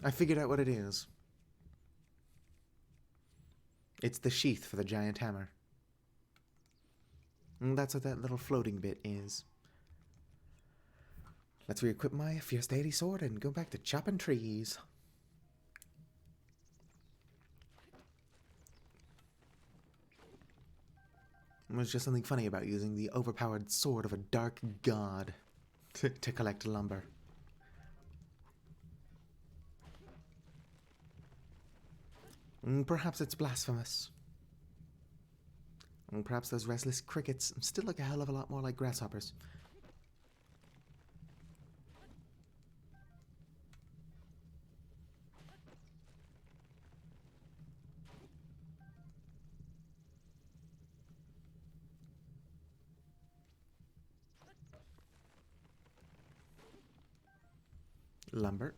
I figured out what it is. It's the sheath for the giant hammer. That's what that little floating bit is. Let's re-equip my fierce deity sword and go back to chopping trees. There's just something funny about using the overpowered sword of a dark god to collect lumber. Perhaps it's blasphemous. Perhaps those restless crickets still look a hell of a lot more like grasshoppers. Lumber.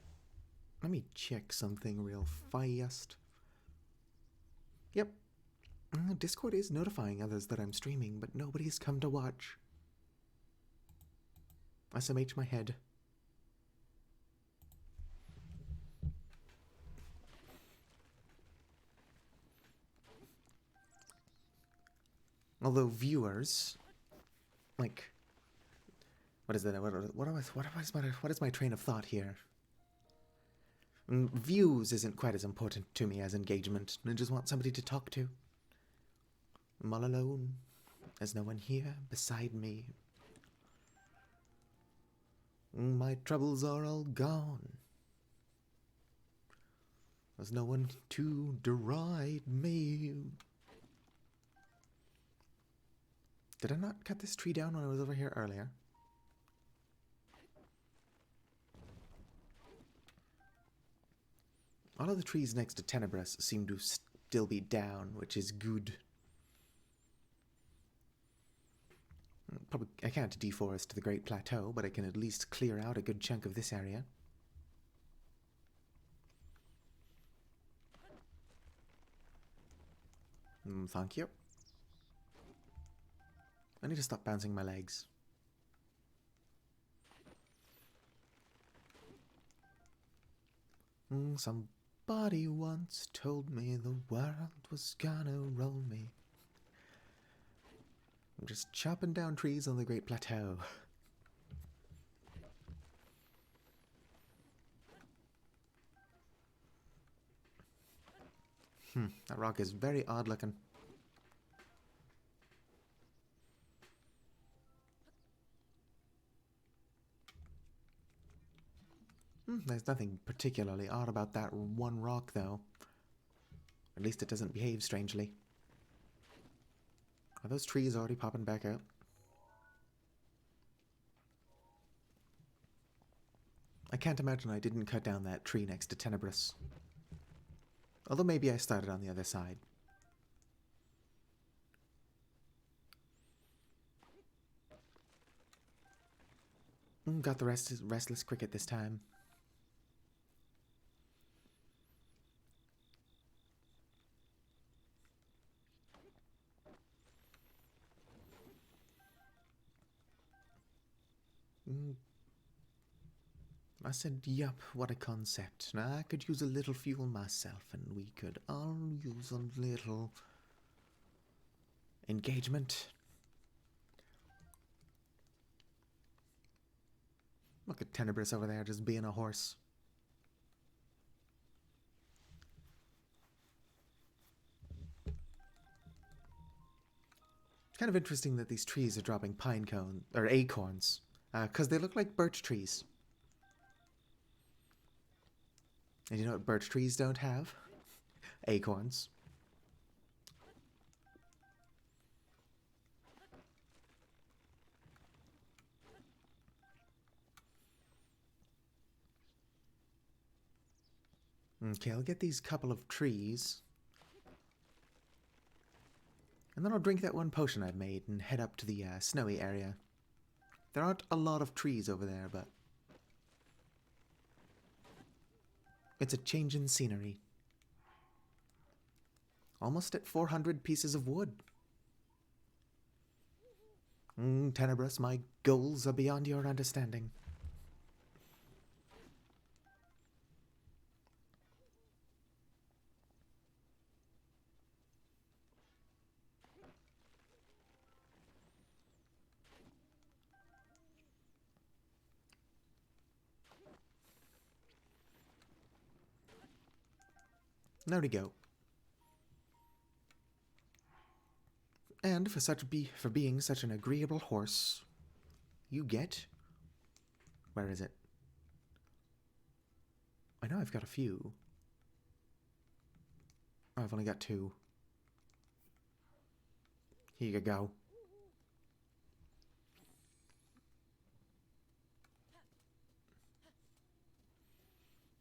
Let me check something real fast. Yep. Discord is notifying others that I'm streaming, but nobody's come to watch. SMH my head. Although viewers, like What is that? What is my train of thought here? Views isn't quite as important to me as engagement. I just want somebody to talk to. I'm all alone. There's no one here beside me. My troubles are all gone. There's no one to deride me. Did I not cut this tree down when I was over here earlier? All of the trees next to Tenebris seem to still be down, which is good. Probably I can't deforest the Great Plateau, but I can at least clear out a good chunk of this area. Thank you. I need to stop bouncing my legs. Somebody once told me the world was gonna roll me. I'm just chopping down trees on the Great Plateau. That rock is very odd looking. There's nothing particularly odd about that one rock, though. At least it doesn't behave strangely. Are those trees already popping back out? I can't imagine I didn't cut down that tree next to Tenebris. Although maybe I started on the other side. Got the restless cricket this time. I said, yup, what a concept. Now, I could use a little fuel myself, and we could all use a little engagement. Look at Tenebris over there just being a horse. Kind of interesting that these trees are dropping pine cone or acorns, because they look like birch trees. And you know what birch trees don't have? Acorns. Okay, I'll get these couple of trees. And then I'll drink that one potion I've made and head up to the snowy area. There aren't a lot of trees over there, but it's a change in scenery. Almost at 400 pieces of wood. Tenebris, my goals are beyond your understanding. There we go. And for being such an agreeable horse, you get... Where is it? I know I've got a few. Oh, I've only got 2. Here you go.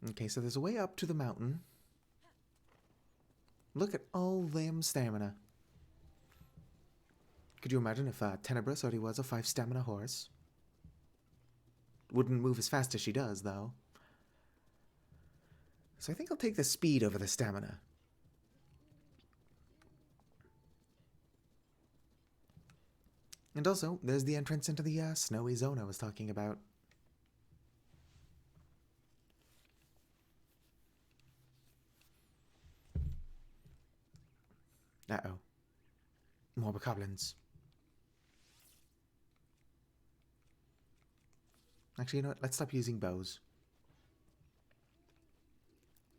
Okay, so there's a way up to the mountain. Look at all them stamina. Could you imagine if Tenebris already was a 5 stamina horse? Wouldn't move as fast as she does, though. So I think I'll take the speed over the stamina. And also, there's the entrance into the snowy zone I was talking about. Uh-oh. More bokoblins. Actually, you know what? Let's stop using bows.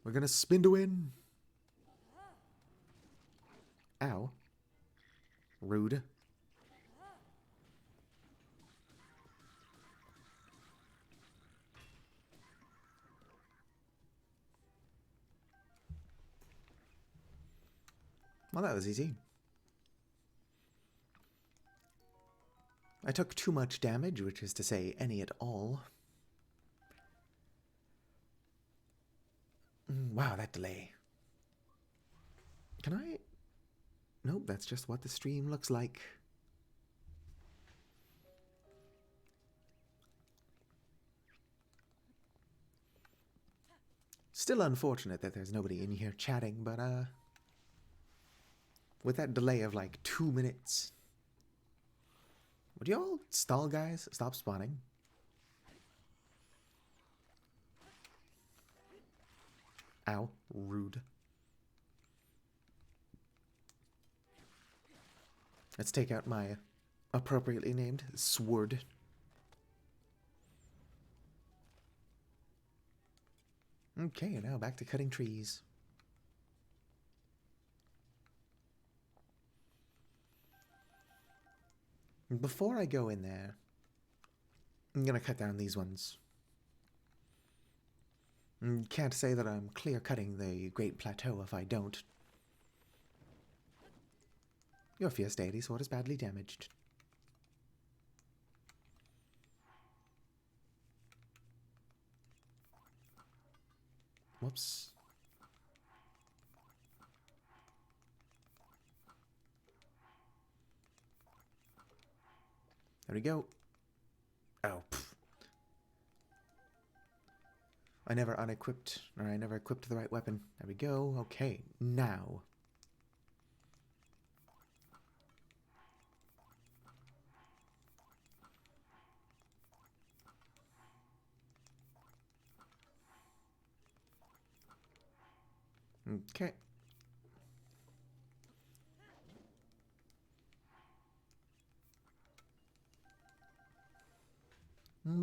We're gonna spin to win. Ow. Rude. Well, that was easy. I took too much damage, which is to say, any at all. Wow, that delay. Can I? Nope, that's just what the stream looks like. Still unfortunate that there's nobody in here chatting, but with that delay of like 2 minutes. Would you all stall, guys? Stop spawning. Ow, rude. Let's take out my appropriately named sword. Okay, now back to cutting trees. Before I go in there, I'm gonna cut down these ones. Can't say that I'm clear-cutting the Great Plateau if I don't. Your fierce deity sword is badly damaged. Whoops. There we go. Oh, pfft. I never unequipped, or I never equipped the right weapon. There we go. Okay, now. Okay.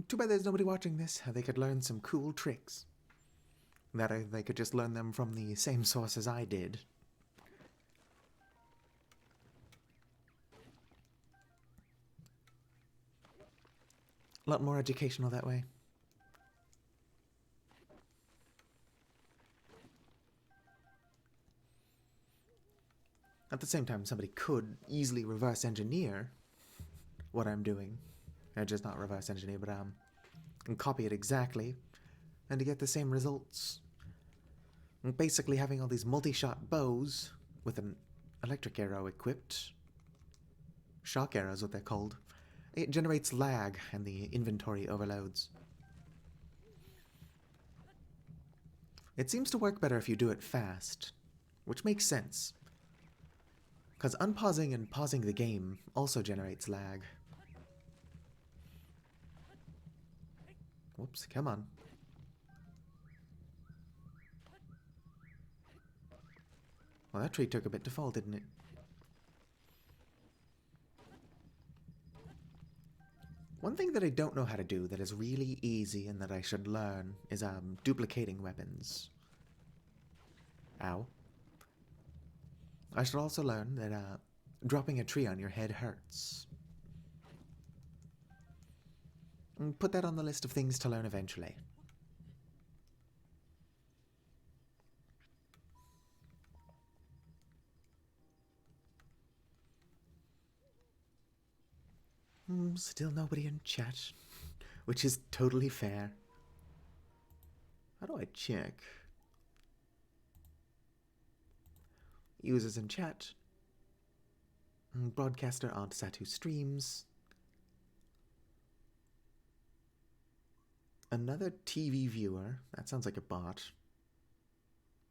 Too bad there's nobody watching this. They could learn some cool tricks. They could just learn them from the same source as I did. A lot more educational that way. At the same time, somebody could easily reverse engineer what I'm doing. Just not reverse engineer, but and copy it exactly, and to get the same results. And basically having all these multi-shot bows with an electric arrow equipped. Shock arrow is what they're called. It generates lag and the inventory overloads. It seems to work better if you do it fast, which makes sense. Because unpausing and pausing the game also generates lag. Whoops, come on. Well, that tree took a bit to fall, didn't it? One thing that I don't know how to do that is really easy and that I should learn is duplicating weapons. Ow. I should also learn that dropping a tree on your head hurts. Put that on the list of things to learn eventually. Still nobody in chat, which is totally fair. How do I check? Users in chat. Broadcaster on Satu streams. Another TV viewer. That sounds like a bot.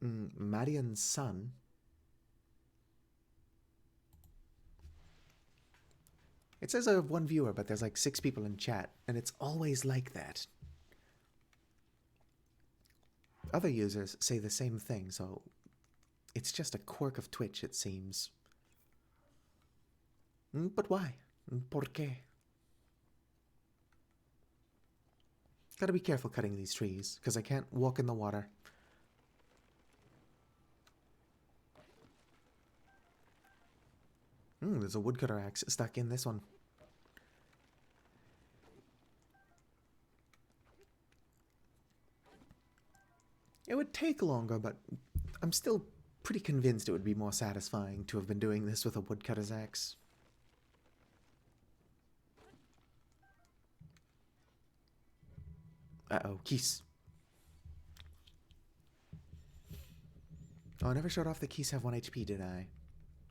Marian's son. It says I have one viewer, but there's like 6 people in chat, and it's always like that. Other users say the same thing, so it's just a quirk of Twitch, it seems. But why? ¿Por qué? Gotta be careful cutting these trees, because I can't walk in the water. There's a woodcutter axe stuck in this one. It would take longer, but I'm still pretty convinced it would be more satisfying to have been doing this with a woodcutter's axe. Uh-oh, geese. Oh, I never showed off that geese have 1 HP, did I?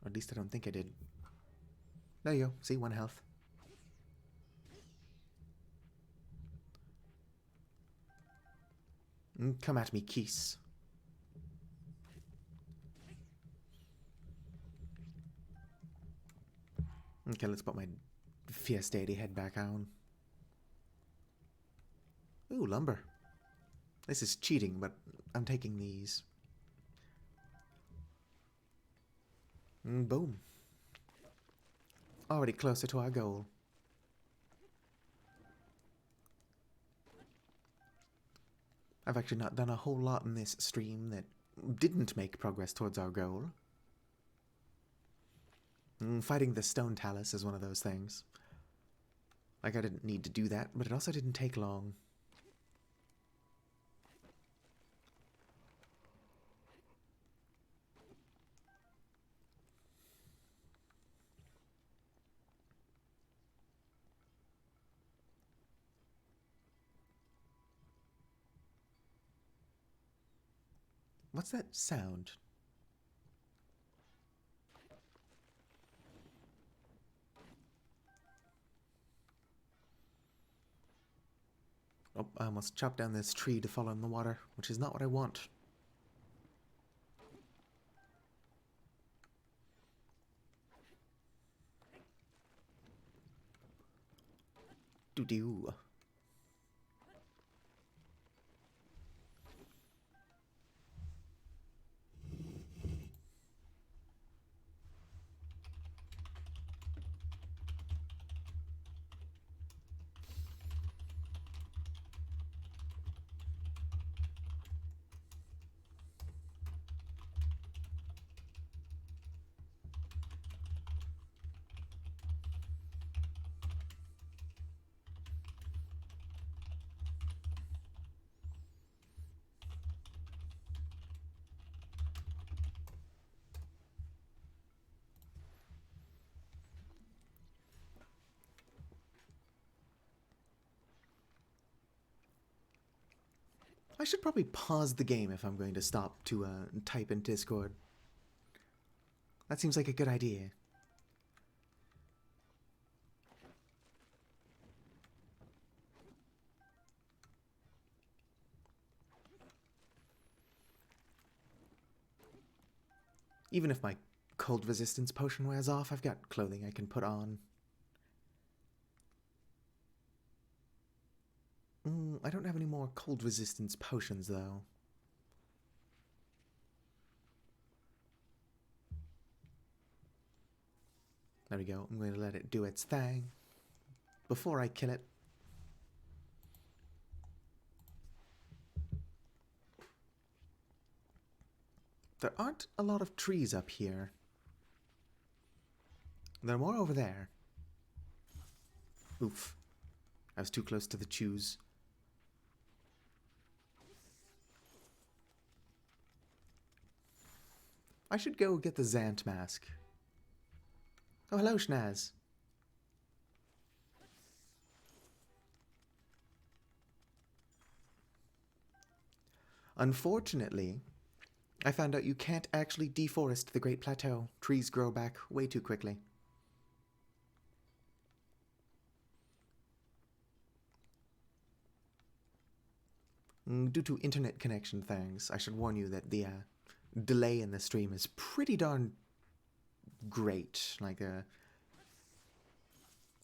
Or at least I don't think I did. There you go. See, 1 health. Come at me, geese. Okay, let's put my Fierce Deity head back on. Ooh, lumber. This is cheating, but I'm taking these. Boom. Already closer to our goal. I've actually not done a whole lot in this stream that didn't make progress towards our goal. Fighting the stone talus is one of those things. Like, I didn't need to do that, but it also didn't take long. What's that sound? Oh, I almost chopped down this tree to fall in the water, which is not what I want. Doo-doo. I should probably pause the game if I'm going to stop to type in Discord. That seems like a good idea. Even if my cold resistance potion wears off, I've got clothing I can put on. I don't have any more cold resistance potions, though. There we go. I'm going to let it do its thing before I kill it. There aren't a lot of trees up here. There are more over there. Oof. I was too close to the chews. I should go get the Zant mask. Oh, hello, Schnaz. Unfortunately, I found out you can't actually deforest the Great Plateau. Trees grow back way too quickly. Due to internet connection things, I should warn you that the delay in the stream is pretty darn great. Like,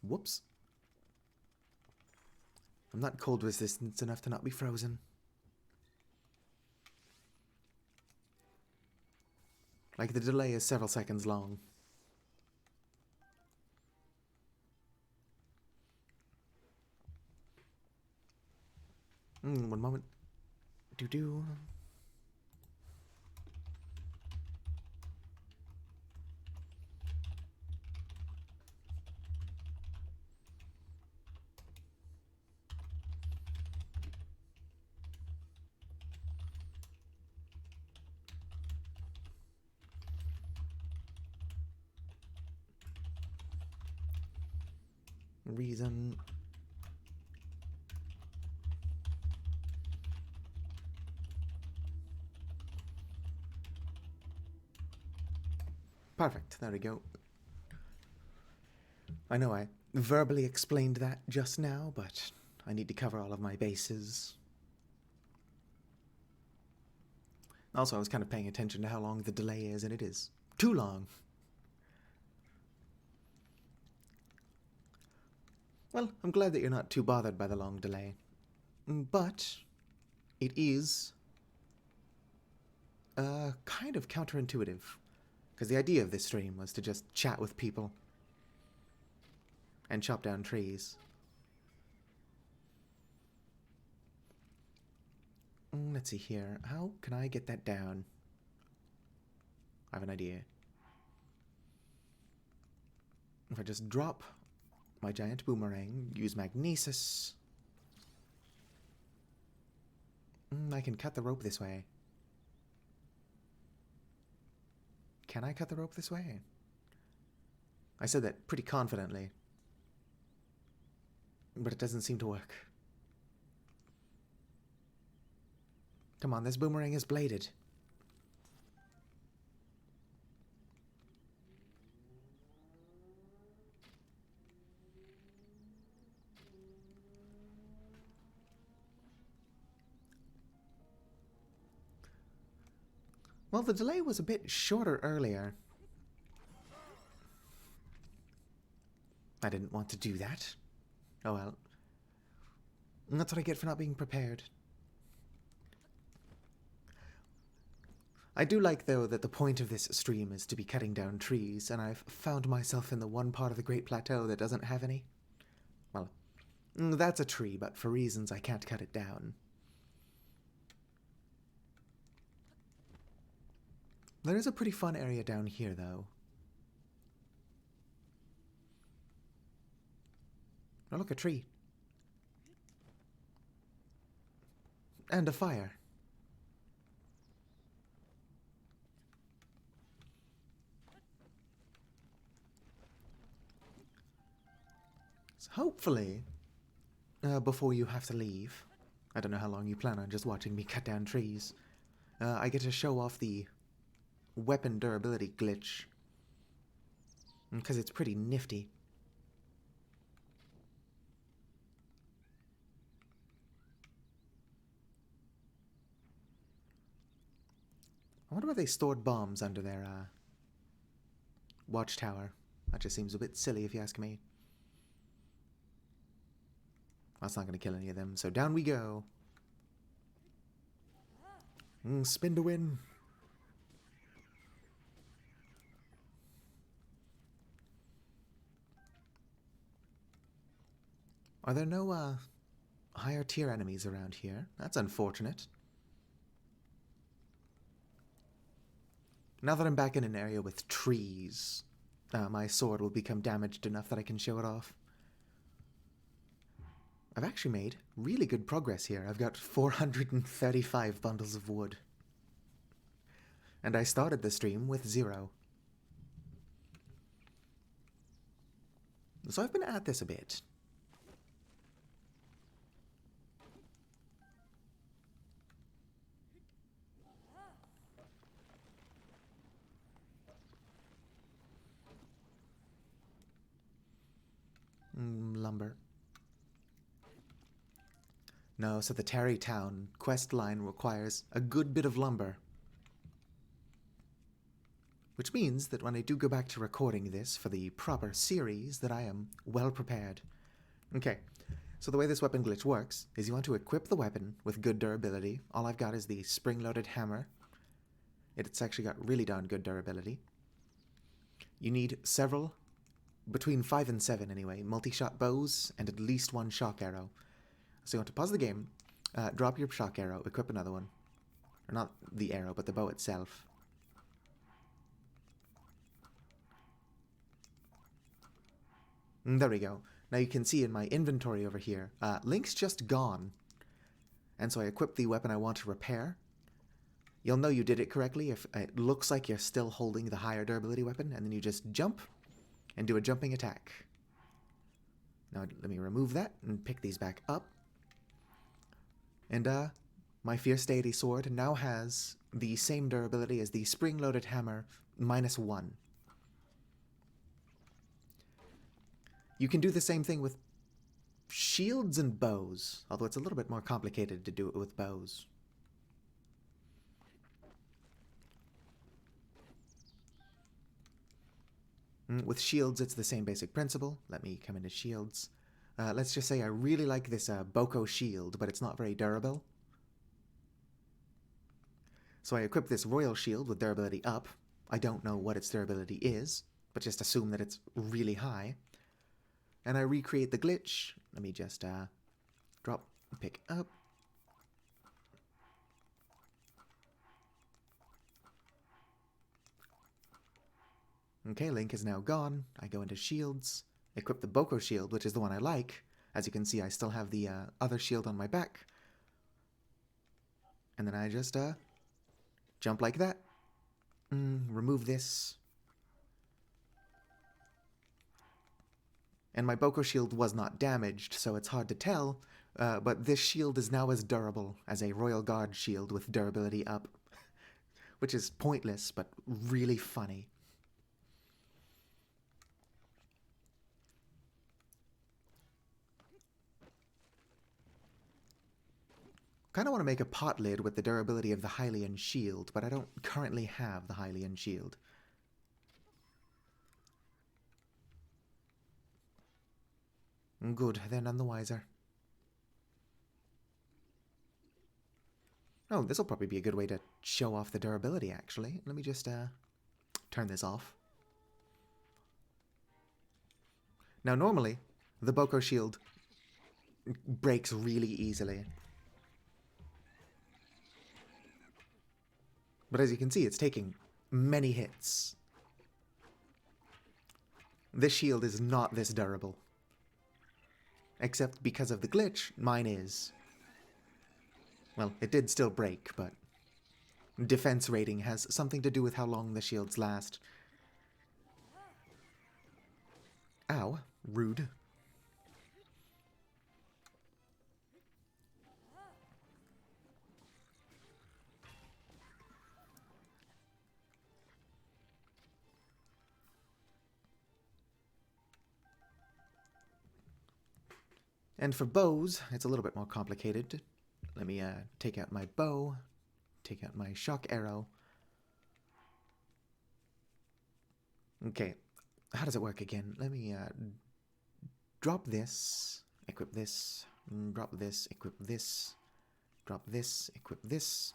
whoops. I'm not cold resistant enough to not be frozen. Like, the delay is several seconds long. One moment. Do. Reason. Perfect. There we go. I know I verbally explained that just now, but I need to cover all of my bases. Also, I was kind of paying attention to how long the delay is, and it is too long. Well, I'm glad that you're not too bothered by the long delay. But it is kind of counterintuitive. Because the idea of this stream was to just chat with people and chop down trees. Let's see here. How can I get that down? I have an idea. If I just drop my giant boomerang, use magnesis, I can cut the rope this way. Can I cut the rope this way? I said that pretty confidently, but it doesn't seem to work. Come on, this boomerang is bladed. Well, the delay was a bit shorter earlier. I didn't want to do that. Oh well. That's what I get for not being prepared. I do like, though, that the point of this stream is to be cutting down trees, and I've found myself in the one part of the Great Plateau that doesn't have any. Well, that's a tree, but for reasons I can't cut it down. There is a pretty fun area down here, though. Oh, look, a tree. And a fire. So hopefully, before you have to leave, I don't know how long you plan on just watching me cut down trees, I get to show off the weapon durability glitch, because it's pretty nifty. I wonder why they stored bombs under their watchtower. That just seems a bit silly if you ask me. That's not going to kill any of them, so down we go. Spin to win. Are there no higher tier enemies around here? That's unfortunate. Now that I'm back in an area with trees, my sword will become damaged enough that I can show it off. I've actually made really good progress here. I've got 435 bundles of wood. And I started the stream with 0. So I've been at this a bit. Lumber. No, so the Tarrytown quest line requires a good bit of lumber. Which means that when I do go back to recording this for the proper series, that I am well prepared. Okay, so the way this weapon glitch works is you want to equip the weapon with good durability. All I've got is the spring-loaded hammer. It's actually got really darn good durability. You need several, between 5 and 7 anyway, multi-shot bows and at least 1 shock arrow. So you want to pause the game, Drop your shock arrow, equip another one. Or not the arrow, but the bow itself. There we go. Now you can see in my inventory over here, Link's just gone. And so I equipped the weapon I want to repair. You'll know you did it correctly if it looks like you're still holding the higher durability weapon, and then you just jump and do a jumping attack. Now let me remove that and pick these back up. And my Fierce Deity sword now has the same durability as the spring-loaded hammer, -1. You can do the same thing with shields and bows, although it's a little bit more complicated to do it with bows. With shields, it's the same basic principle. Let me come into shields. Let's just say I really like this Boko shield, but it's not very durable. So I equip this royal shield with durability up. I don't know what its durability is, but just assume that it's really high. And I recreate the glitch. Let me just drop, pick up. Okay, Link is now gone. I go into shields, equip the Boko shield, which is the one I like. As you can see, I still have the other shield on my back. And then I just jump like that. Remove this. And my Boko shield was not damaged, so it's hard to tell, but this shield is now as durable as a Royal Guard shield with durability up. Which is pointless, but really funny. Kind of want to make a pot lid with the durability of the Hylian shield, but I don't currently have the Hylian shield. Good, they're none the wiser. Oh, this will probably be a good way to show off the durability, actually. Let me just turn this off. Now, normally, the Boko shield breaks really easily. But as you can see, it's taking many hits. This shield is not this durable. Except because of the glitch, mine is. Well, it did still break, but defense rating has something to do with how long the shields last. Ow, rude. And for bows, it's a little bit more complicated. Let me take out my bow, take out my shock arrow. Okay, how does it work again? Let me drop this, equip this, drop this, equip this, drop this, equip this.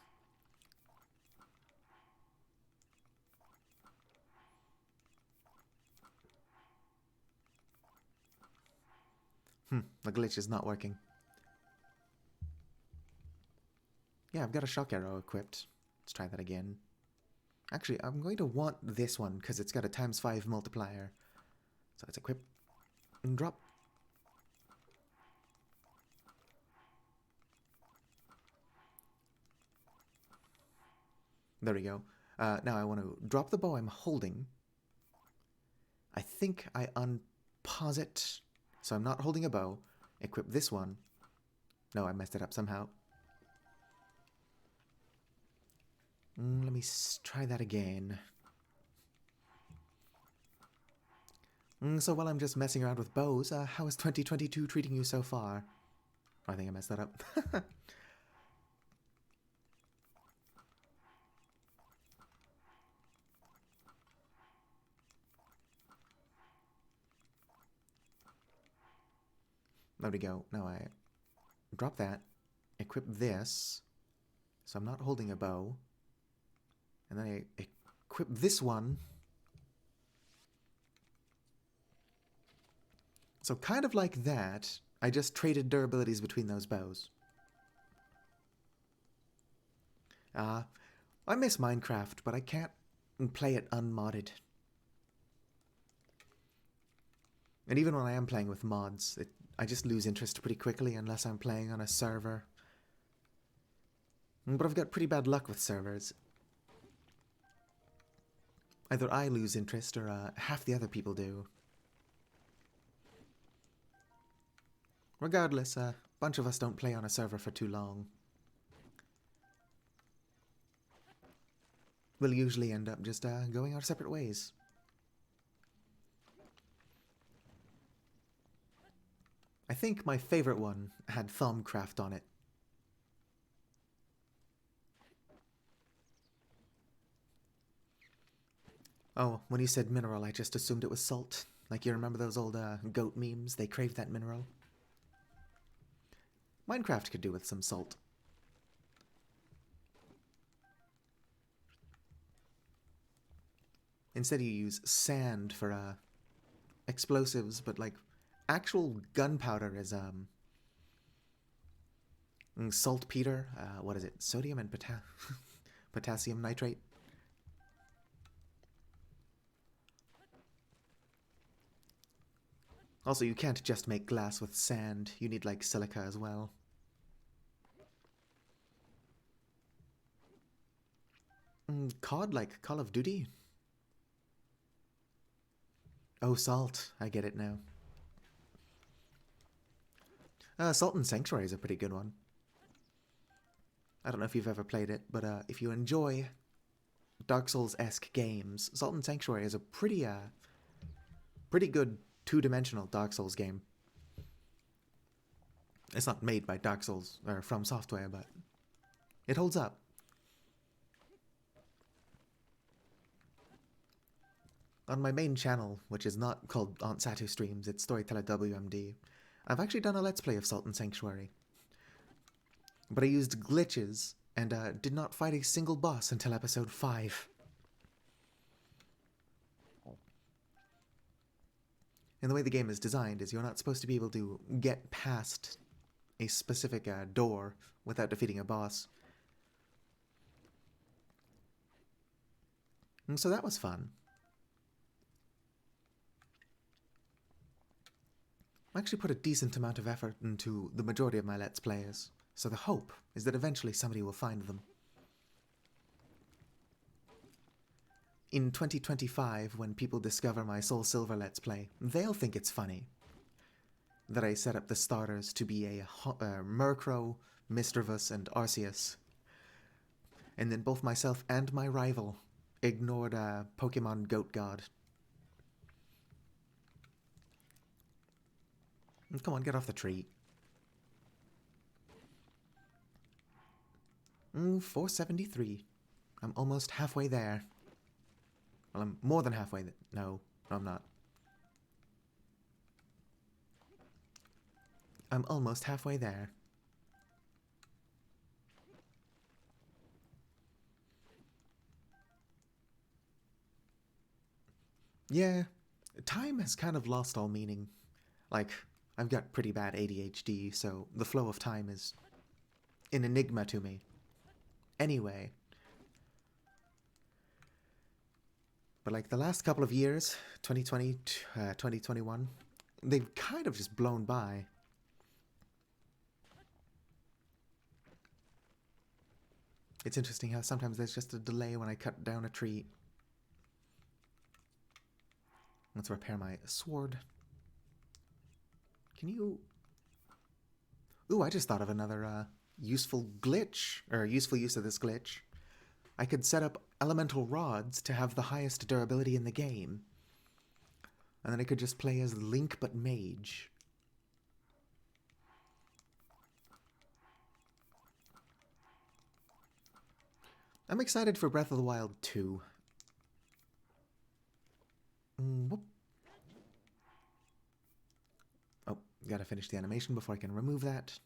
The glitch is not working. Yeah, I've got a shock arrow equipped. Let's try that again. Actually, I'm going to want this one because it's got a ×5 multiplier. So let's equip and drop. There we go. Now I want to drop the bow I'm holding. I think I unpause it. So I'm not holding a bow. Equip this one. No, I messed it up somehow. Let me try that again. So while I'm just messing around with bows, how is 2022 treating you so far? I think I messed that up. There we go. Now I drop that, equip this, so I'm not holding a bow, and then I equip this one. So kind of like that, I just traded durabilities between those bows. I miss Minecraft, but I can't play it unmodded. And even when I am playing with mods, I just lose interest pretty quickly unless I'm playing on a server. But I've got pretty bad luck with servers. Either I lose interest or half the other people do. Regardless, a bunch of us don't play on a server for too long. We'll usually end up just going our separate ways. I think my favorite one had Thumbcraft on it. Oh, when you said mineral, I just assumed it was salt. Like, you remember those old goat memes? They crave that mineral. Minecraft could do with some salt. Instead you use sand for explosives, but like actual gunpowder is saltpeter. What is it? Sodium and potassium nitrate. Also, you can't just make glass with sand. You need like silica as well. COD, like Call of Duty? Oh, Salt. I get it now. Salt and Sanctuary is a pretty good one. I don't know if you've ever played it, but if you enjoy Dark Souls-esque games, Salt and Sanctuary is a pretty good two-dimensional Dark Souls game. It's not made by Dark Souls, or From Software, but it holds up. On my main channel, which is not called Aunt Satu Streams, it's Storyteller WMD, I've actually done a Let's Play of Salt and Sanctuary. But I used glitches, and did not fight a single boss until episode 5. And the way the game is designed is you're not supposed to be able to get past a specific door without defeating a boss. And so that was fun. I actually put a decent amount of effort into the majority of my Let's Plays, so the hope is that eventually somebody will find them. In 2025, when people discover my Soul Silver Let's Play, they'll think it's funny that I set up the starters to be a Murkrow, Misdreavus, and Arceus. And then both myself and my rival ignored Pokemon Goat God. Come on, get off the tree. 473. I'm almost halfway there. Well, I'm more than halfway there. No, I'm not. I'm almost halfway there. Yeah, time has kind of lost all meaning. Like, I've got pretty bad ADHD, so the flow of time is an enigma to me. Anyway. But like the last couple of years, 2020, 2021, they've kind of just blown by. It's interesting how sometimes there's just a delay when I cut down a tree. Let's repair my sword. Can you... Ooh, I just thought of another useful glitch, or useful use of this glitch. I could set up elemental rods to have the highest durability in the game. And then I could just play as Link but Mage. I'm excited for Breath of the Wild 2. Whoop. Oh, gotta finish the animation before I can remove that.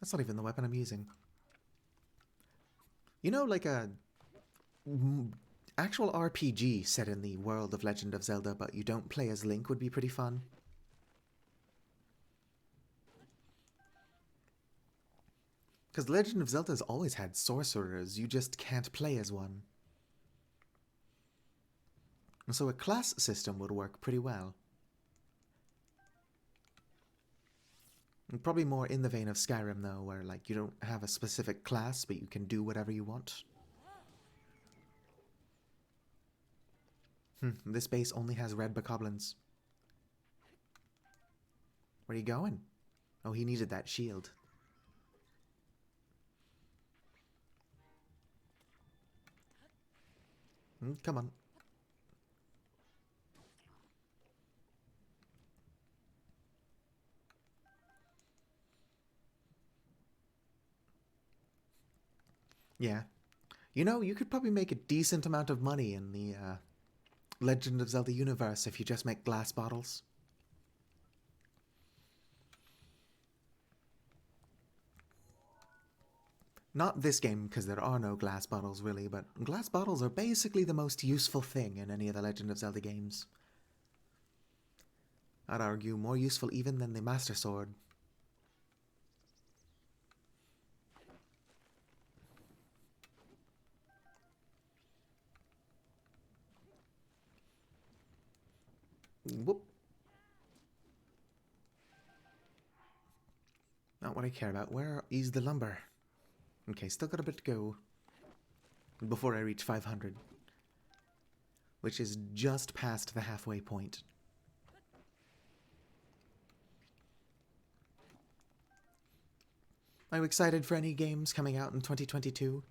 That's not even the weapon I'm using. You know, like a actual RPG set in the world of Legend of Zelda, but you don't play as Link would be pretty fun. Because Legend of Zelda's always had sorcerers, you just can't play as one. So a class system would work pretty well. Probably more in the vein of Skyrim, though, where like you don't have a specific class, but you can do whatever you want. This base only has red bokoblins. Where are you going? Oh, he needed that shield. Come on. Yeah. You know, you could probably make a decent amount of money in the Legend of Zelda universe if you just make glass bottles. Not this game, because there are no glass bottles, really, but glass bottles are basically the most useful thing in any of the Legend of Zelda games. I'd argue more useful even than the Master Sword. Whoop. Not what I care about. Where is the lumber? Okay, still got a bit to go before I reach 500, which is just past the halfway point. Are you excited for any games coming out in 2022?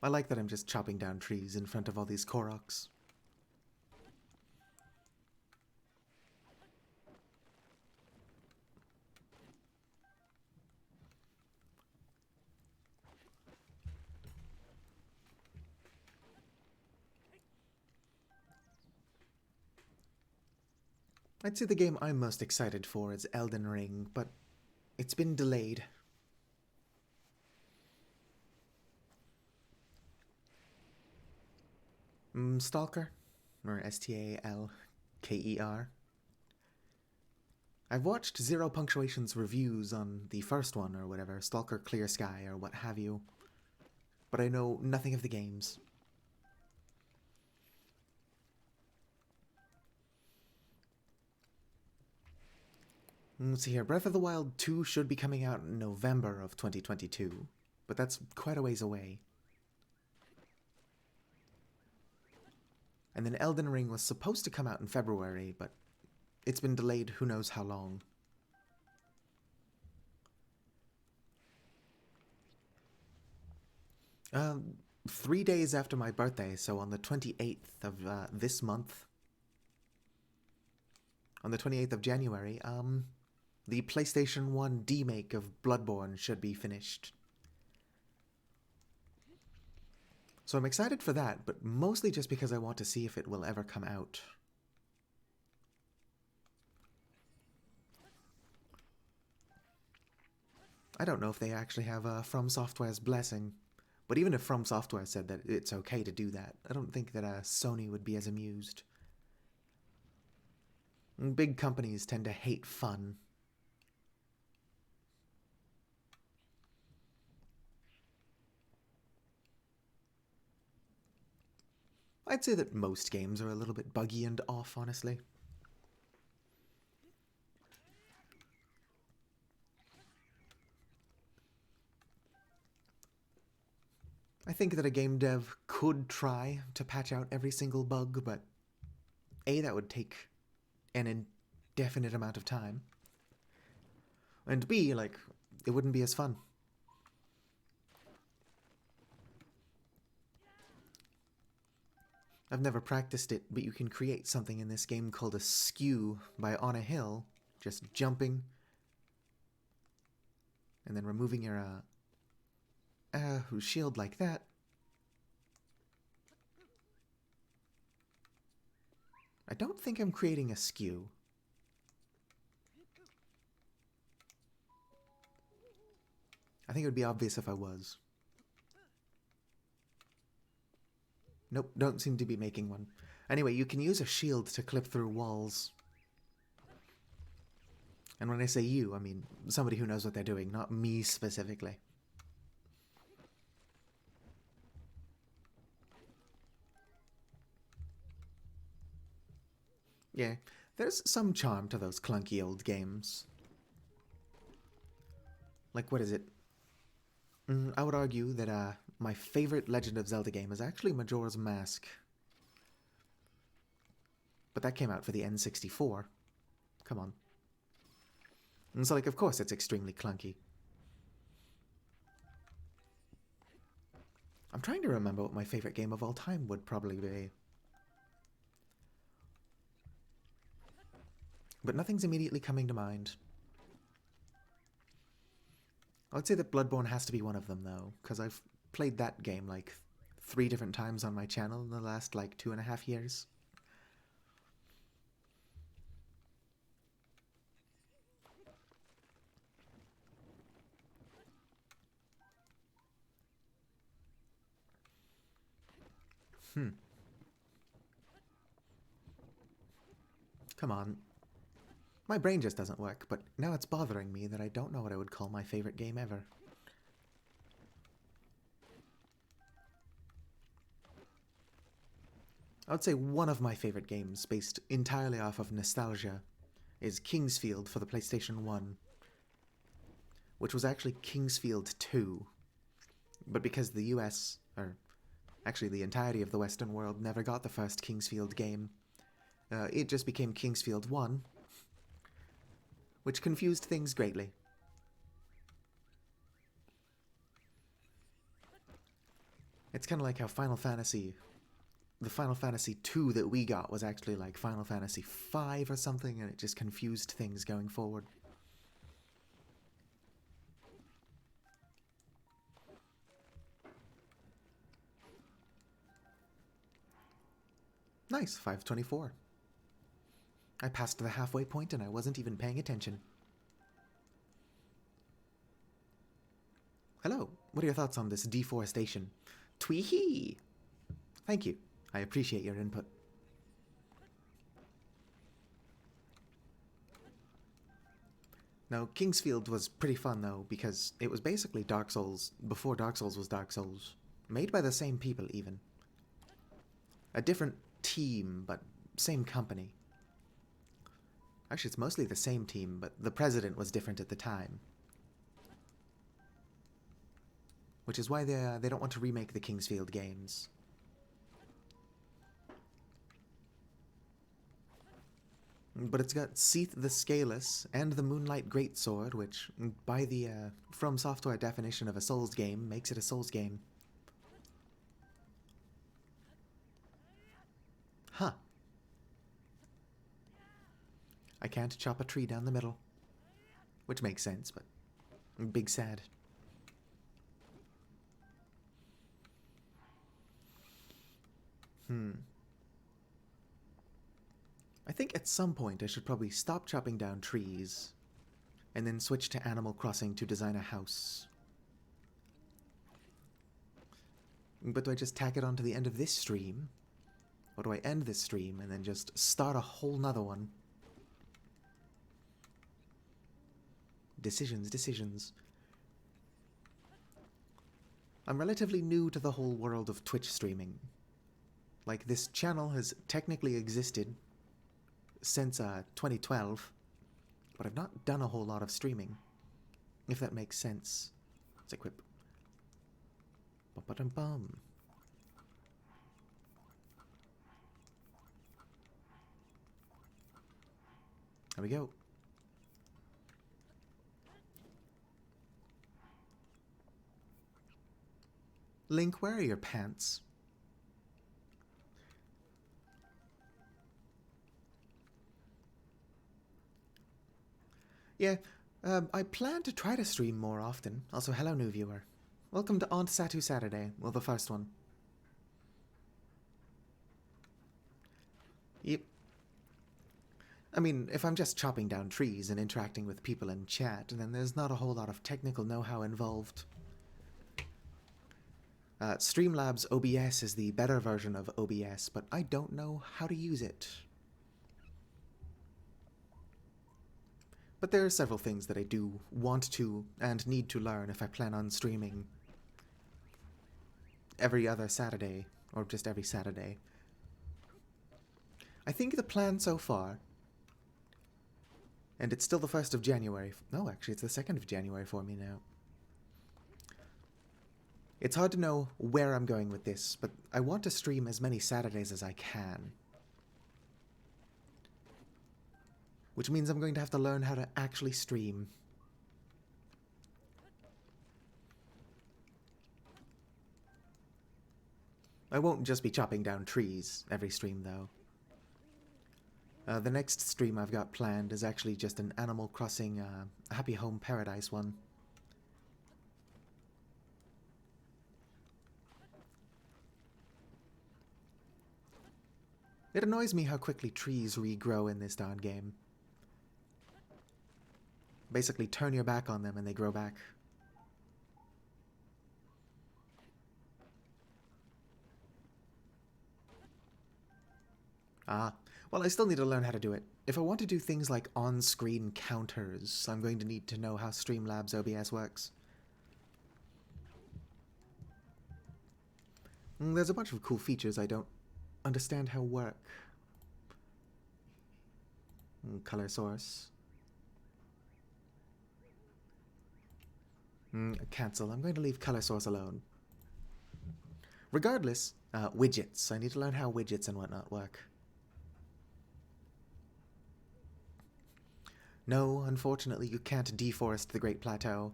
I like that I'm just chopping down trees in front of all these Koroks. I'd say the game I'm most excited for is Elden Ring, but it's been delayed. Stalker? Or Stalker. I've watched Zero Punctuation's reviews on the first one or whatever, Stalker Clear Sky or what have you, but I know nothing of the games. Let's see here, Breath of the Wild 2 should be coming out in November of 2022, but that's quite a ways away. And then Elden Ring was supposed to come out in February, but it's been delayed who knows how long. — 3 days after my birthday, so on the 28th of this month, on the 28th of January, the PlayStation 1 demake of Bloodborne should be finished. So I'm excited for that, but mostly just because I want to see if it will ever come out. I don't know if they actually have From Software's blessing, but even if From Software said that it's okay to do that, I don't think that Sony would be as amused. Big companies tend to hate fun. I'd say that most games are a little bit buggy and off, honestly. I think that a game dev could try to patch out every single bug, but A, that would take an indefinite amount of time, and B, like, it wouldn't be as fun. I've never practiced it, but you can create something in this game called a skew by on a hill, just jumping, and then removing your shield like that. I don't think I'm creating a skew. I think it would be obvious if I was. Nope, don't seem to be making one. Anyway, you can use a shield to clip through walls. And when I say you, I mean somebody who knows what they're doing, not me specifically. Yeah, there's some charm to those clunky old games. Like, what is it? I would argue that my favorite Legend of Zelda game is actually Majora's Mask. But that came out for the N64. Come on. And so, like, of course it's extremely clunky. I'm trying to remember what my favorite game of all time would probably be. But nothing's immediately coming to mind. I'd say that Bloodborne has to be one of them, though, because I've played that game like 3 different times on my channel in the last like 2.5 years. Come on. My brain just doesn't work, but now it's bothering me that I don't know what I would call my favorite game ever. I would say one of my favorite games, based entirely off of nostalgia, is Kingsfield for the PlayStation 1. Which was actually Kingsfield 2. But because the US, or actually the entirety of the Western world, never got the first Kingsfield game, it just became Kingsfield 1, which confused things greatly. It's kind of like how the Final Fantasy 2 that we got was actually like Final Fantasy 5 or something, and it just confused things going forward. Nice, 524. I passed the halfway point and I wasn't even paying attention. Hello, what are your thoughts on this deforestation? Tweehee! Thank you. I appreciate your input. Now, Kingsfield was pretty fun though, because it was basically Dark Souls before Dark Souls was Dark Souls. Made by the same people, even. A different team, but same company. Actually, it's mostly the same team, but the president was different at the time. Which is why they don't want to remake the Kingsfield games. But it's got Seath the Scaleless and the Moonlight Greatsword, which, by the From Software definition of a Souls game, makes it a Souls game. Huh. I can't chop a tree down the middle. Which makes sense, but big sad. I think at some point I should probably stop chopping down trees and then switch to Animal Crossing to design a house. But do I just tack it onto the end of this stream? Or do I end this stream and then just start a whole nother one? Decisions. I'm relatively new to the whole world of Twitch streaming. Like, this channel has technically existed since 2012, but I've not done a whole lot of streaming, if that makes sense. Let's equip. Bum-ba-dum-bum. There we go. Link, where are your pants? Yeah, I plan to try to stream more often. Also, hello, new viewer. Welcome to Aunt Satu Saturday. Well, the first one. Yep. I mean, if I'm just chopping down trees and interacting with people in chat, then there's not a whole lot of technical know-how involved. Streamlabs OBS is the better version of OBS, but I don't know how to use it. But there are several things that I do want to and need to learn if I plan on streaming every other Saturday, or just every Saturday. I think the plan so far, and it's still the 1st of January. No, actually, it's the 2nd of January for me now. It's hard to know where I'm going with this, but I want to stream as many Saturdays as I can. Which means I'm going to have to learn how to actually stream. I won't just be chopping down trees every stream, though. The next stream I've got planned is actually just an Animal Crossing Happy Home Paradise one. It annoys me how quickly trees regrow in this darn game. Basically, turn your back on them and they grow back. Well, I still need to learn how to do it. If I want to do things like on-screen counters, I'm going to need to know how Streamlabs OBS works. There's a bunch of cool features I don't understand how work. Color source. Cancel. I'm going to leave color source alone. Regardless, widgets. I need to learn how widgets and whatnot work. No, unfortunately, you can't deforest the Great Plateau.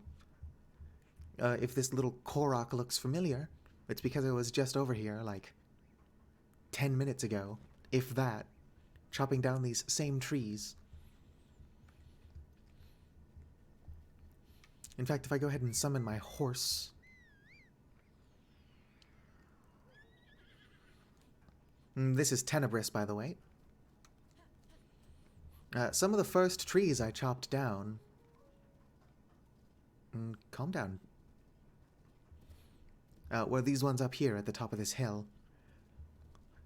If this little Korok looks familiar, it's because I was just over here, like, 10 minutes ago, if that, chopping down these same trees. In fact, if I go ahead and summon my horse... This is Tenebris, by the way. Some of the first trees I chopped down... calm down. Were these ones up here at the top of this hill.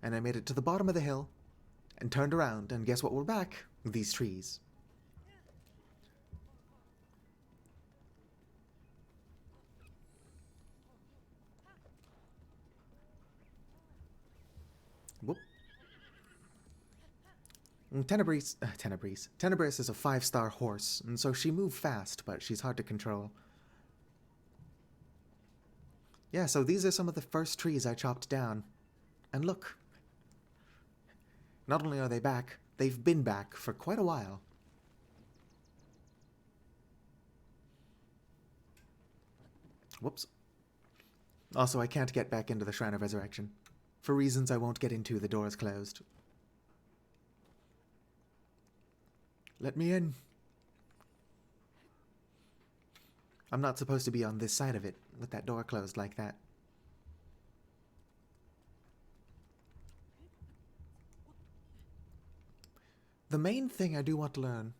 And I made it to the bottom of the hill, and turned around, and guess what, we're back? These trees. Whoop. Tenebris is a 5-star horse, and so she moved fast, but she's hard to control. Yeah, so these are some of the first trees I chopped down. And look. Not only are they back, they've been back for quite a while. Whoops. Also, I can't get back into the Shrine of Resurrection. For reasons I won't get into, the door is closed. Let me in. I'm not supposed to be on this side of it, with that door closed like that. The main thing I do want to learn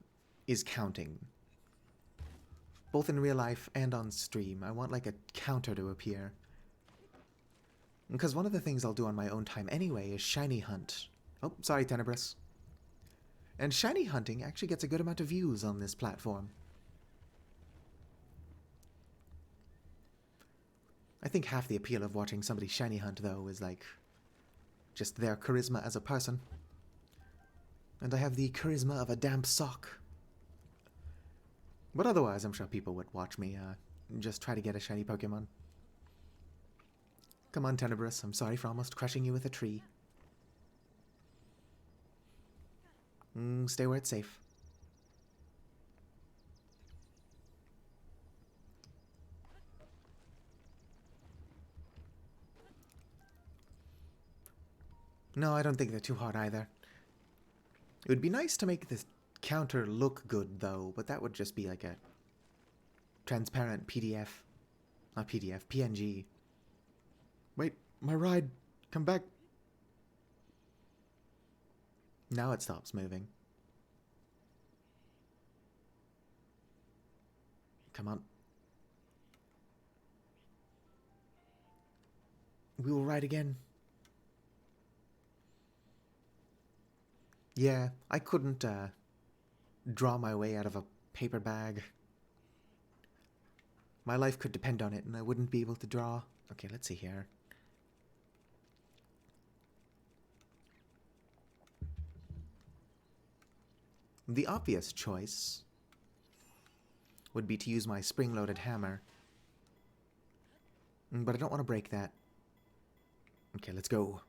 is counting. Both in real life and on stream. I want like a counter to appear. Because one of the things I'll do on my own time anyway is shiny hunt. Oh, sorry, Tenebris. And shiny hunting actually gets a good amount of views on this platform. I think half the appeal of watching somebody shiny hunt, though, is like just their charisma as a person. And I have the charisma of a damp sock. But otherwise, I'm sure people would watch me just try to get a shiny Pokemon. Come on, Tenebris, I'm sorry for almost crushing you with a tree. Stay where it's safe. No, I don't think they're too hard either. It would be nice to make this counter look good, though, but that would just be like a transparent PDF. Not PDF, PNG. Wait, my ride. Come back. Now it stops moving. Come on. We will ride again. Yeah, I couldn't draw my way out of a paper bag. My life could depend on it, and I wouldn't be able to draw. Okay, let's see here. The obvious choice would be to use my spring-loaded hammer. But I don't want to break that. Okay, let's go.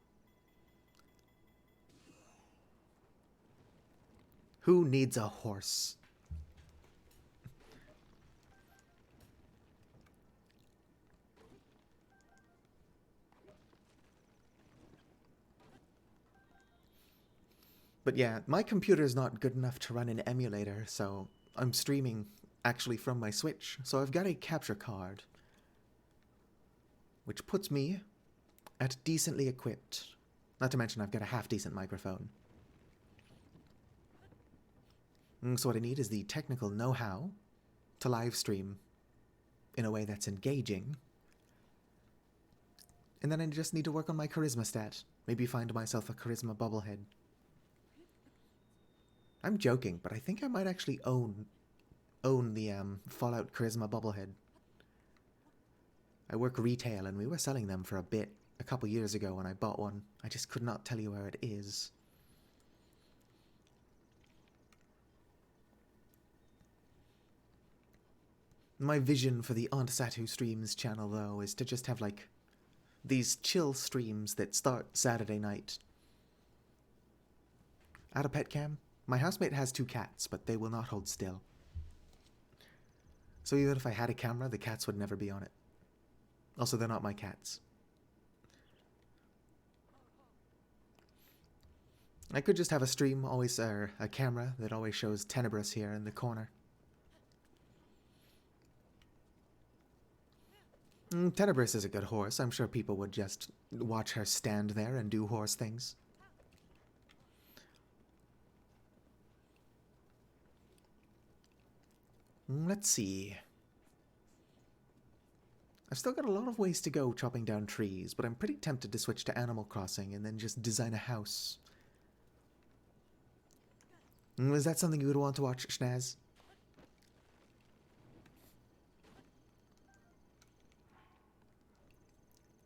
Who needs a horse? But yeah, my computer is not good enough to run an emulator, so I'm streaming actually from my Switch. So I've got a capture card, which puts me at decently equipped. Not to mention I've got a half-decent microphone. So what I need is the technical know-how to live stream in a way that's engaging. And then I just need to work on my charisma stat. Maybe find myself a charisma bobblehead. I'm joking, but I think I might actually own the Fallout charisma bobblehead. I work retail, and we were selling them for a bit a couple years ago when I bought one. I just could not tell you where it is. My vision for the Aunt Satu Streams channel, though, is to just have, like, these chill streams that start Saturday night. Add a pet cam? My housemate has 2 cats, but they will not hold still. So even if I had a camera, the cats would never be on it. Also, they're not my cats. I could just have a stream, always, a camera that always shows Tenebris here in the corner. Tenebris is a good horse. I'm sure people would just watch her stand there and do horse things. Let's see. I've still got a lot of ways to go chopping down trees, but I'm pretty tempted to switch to Animal Crossing and then just design a house. Is that something you would want to watch, Schnaz?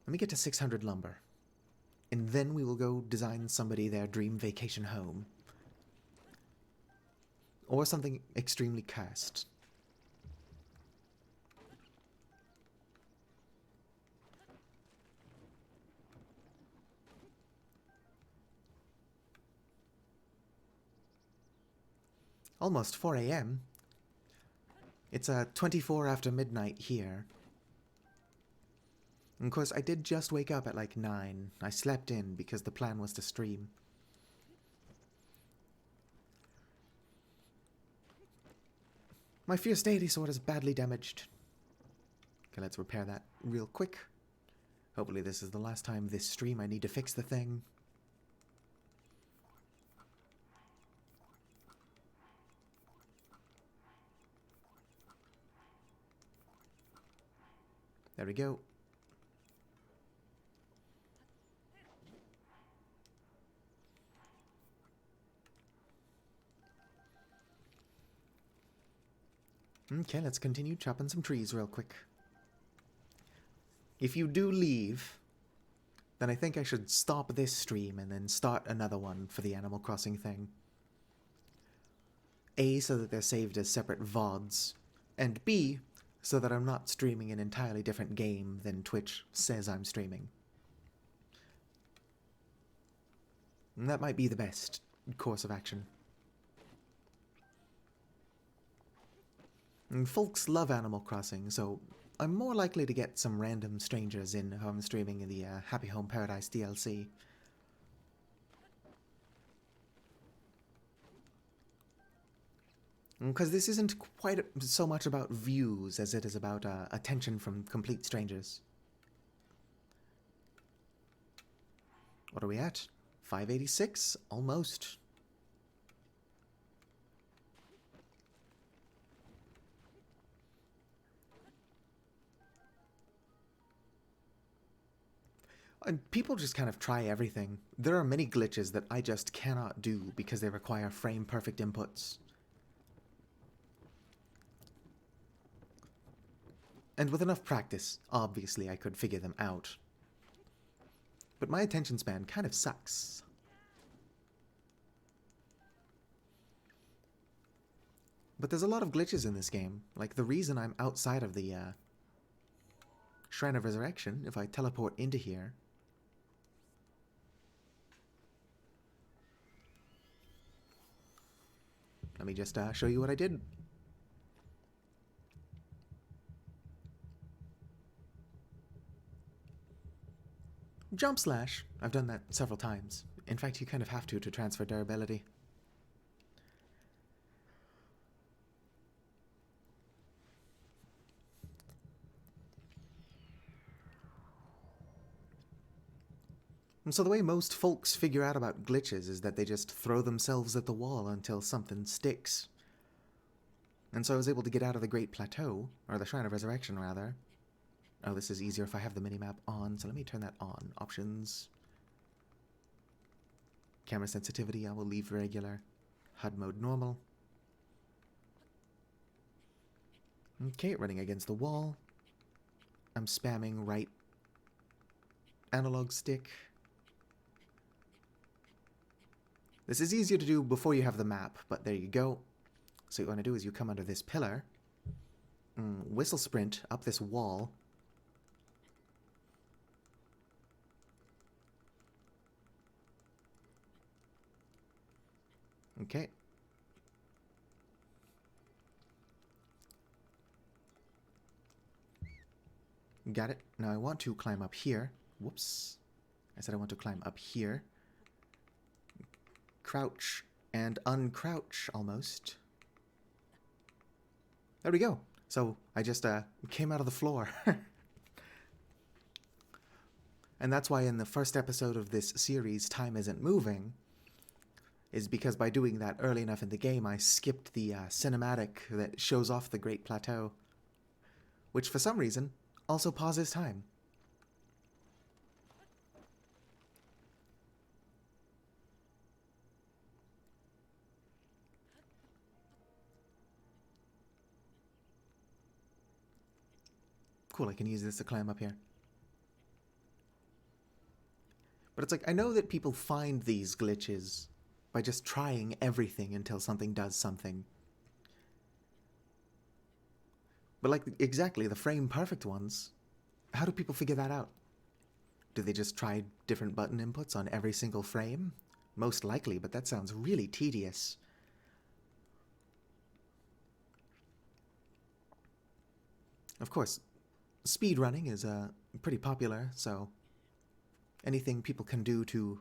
Let me get to 600 lumber. And then we will go design somebody their dream vacation home. Or something extremely cursed. Almost 4 a.m. It's 24 after midnight here. And of course, I did just wake up at like 9. I slept in because the plan was to stream. My Fierce Deity sword is badly damaged. Okay, let's repair that real quick. Hopefully this is the last time this stream I need to fix the thing. There we go. Okay, let's continue chopping some trees real quick. If you do leave, then I think I should stop this stream and then start another one for the Animal Crossing thing. A, so that they're saved as separate VODs, and B, so that I'm not streaming an entirely different game than Twitch says I'm streaming. And that might be the best course of action. And folks love Animal Crossing, so I'm more likely to get some random strangers in who I'm streaming in the Happy Home Paradise DLC. Because this isn't quite so much about views as it is about attention from complete strangers. What are we at? 586? Almost. And people just kind of try everything. There are many glitches that I just cannot do because they require frame-perfect inputs. And with enough practice, obviously I could figure them out. But my attention span kind of sucks. But there's a lot of glitches in this game. Like, the reason I'm outside of the Shrine of Resurrection, if I teleport into here... Let me just show you what I did. Jump slash. I've done that several times. In fact, you kind of have to transfer durability. And so the way most folks figure out about glitches is that they just throw themselves at the wall until something sticks. And so I was able to get out of the Great Plateau, or the Shrine of Resurrection, rather. Oh, this is easier if I have the minimap on, so let me turn that on. Options. Camera sensitivity, I will leave regular. HUD mode normal. Okay, running against the wall. I'm spamming right analog stick. This is easier to do before you have the map, but there you go. So what you want to do is you come under this pillar, whistle sprint up this wall. Okay. Got it. Now I want to climb up here. Whoops. I said I want to climb up here. Crouch and uncrouch almost. There we go. So I just came out of the floor. And that's why in the first episode of this series, Time Isn't Moving, is because by doing that early enough in the game, I skipped the cinematic that shows off the Great Plateau, which for some reason also pauses time. Cool, I can use this to climb up here. But it's like, I know that people find these glitches by just trying everything until something does something. But like, exactly, the frame-perfect ones, how do people figure that out? Do they just try different button inputs on every single frame? Most likely, but that sounds really tedious. Of course, speedrunning is pretty popular, so anything people can do to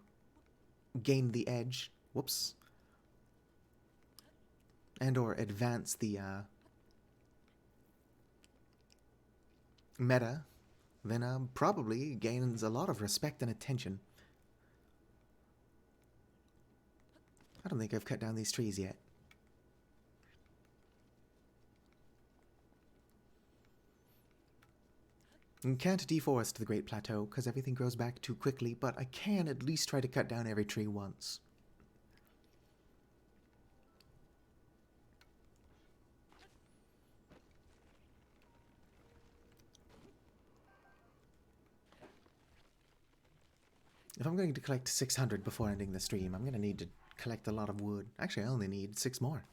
gain the edge, whoops, and or advance the meta, then probably gains a lot of respect and attention. I don't think I've cut down these trees yet. You can't deforest the Great Plateau because everything grows back too quickly, but I can at least try to cut down every tree once. If I'm going to collect 600 before ending the stream, I'm going to need to collect a lot of wood. Actually, I only need 6 more.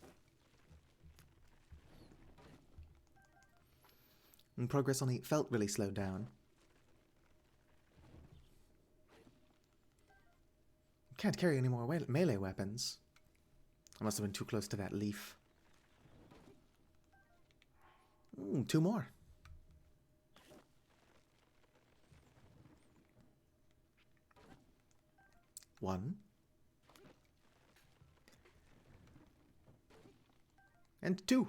And progress only felt really slowed down. Can't carry any more melee weapons. I must have been too close to that leaf. 2 more. One. And 2.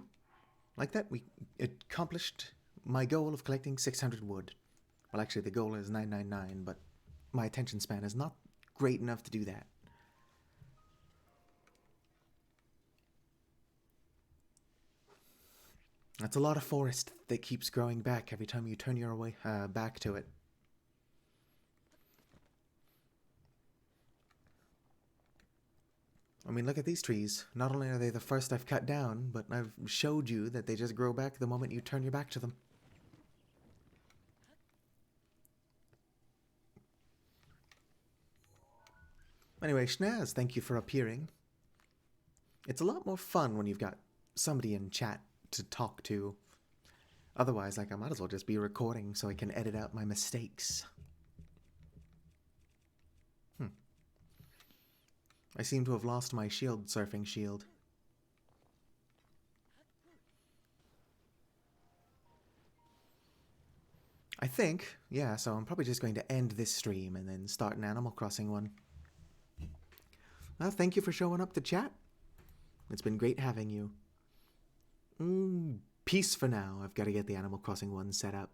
Like that, we accomplished my goal of collecting 600 wood. Well, actually, the goal is 999, but my attention span is not great enough to do that. That's a lot of forest that keeps growing back every time you turn your back to it. I mean, look at these trees. Not only are they the first I've cut down, but I've showed you that they just grow back the moment you turn your back to them. Anyway, Schnaz, thank you for appearing. It's a lot more fun when you've got somebody in chat to talk to. Otherwise, like, I might as well just be recording so I can edit out my mistakes. I seem to have lost my shield surfing shield. I think, yeah, so I'm probably just going to end this stream and then start an Animal Crossing one. Well, thank you for showing up to chat. It's been great having you. Peace for now. I've got to get the Animal Crossing one set up.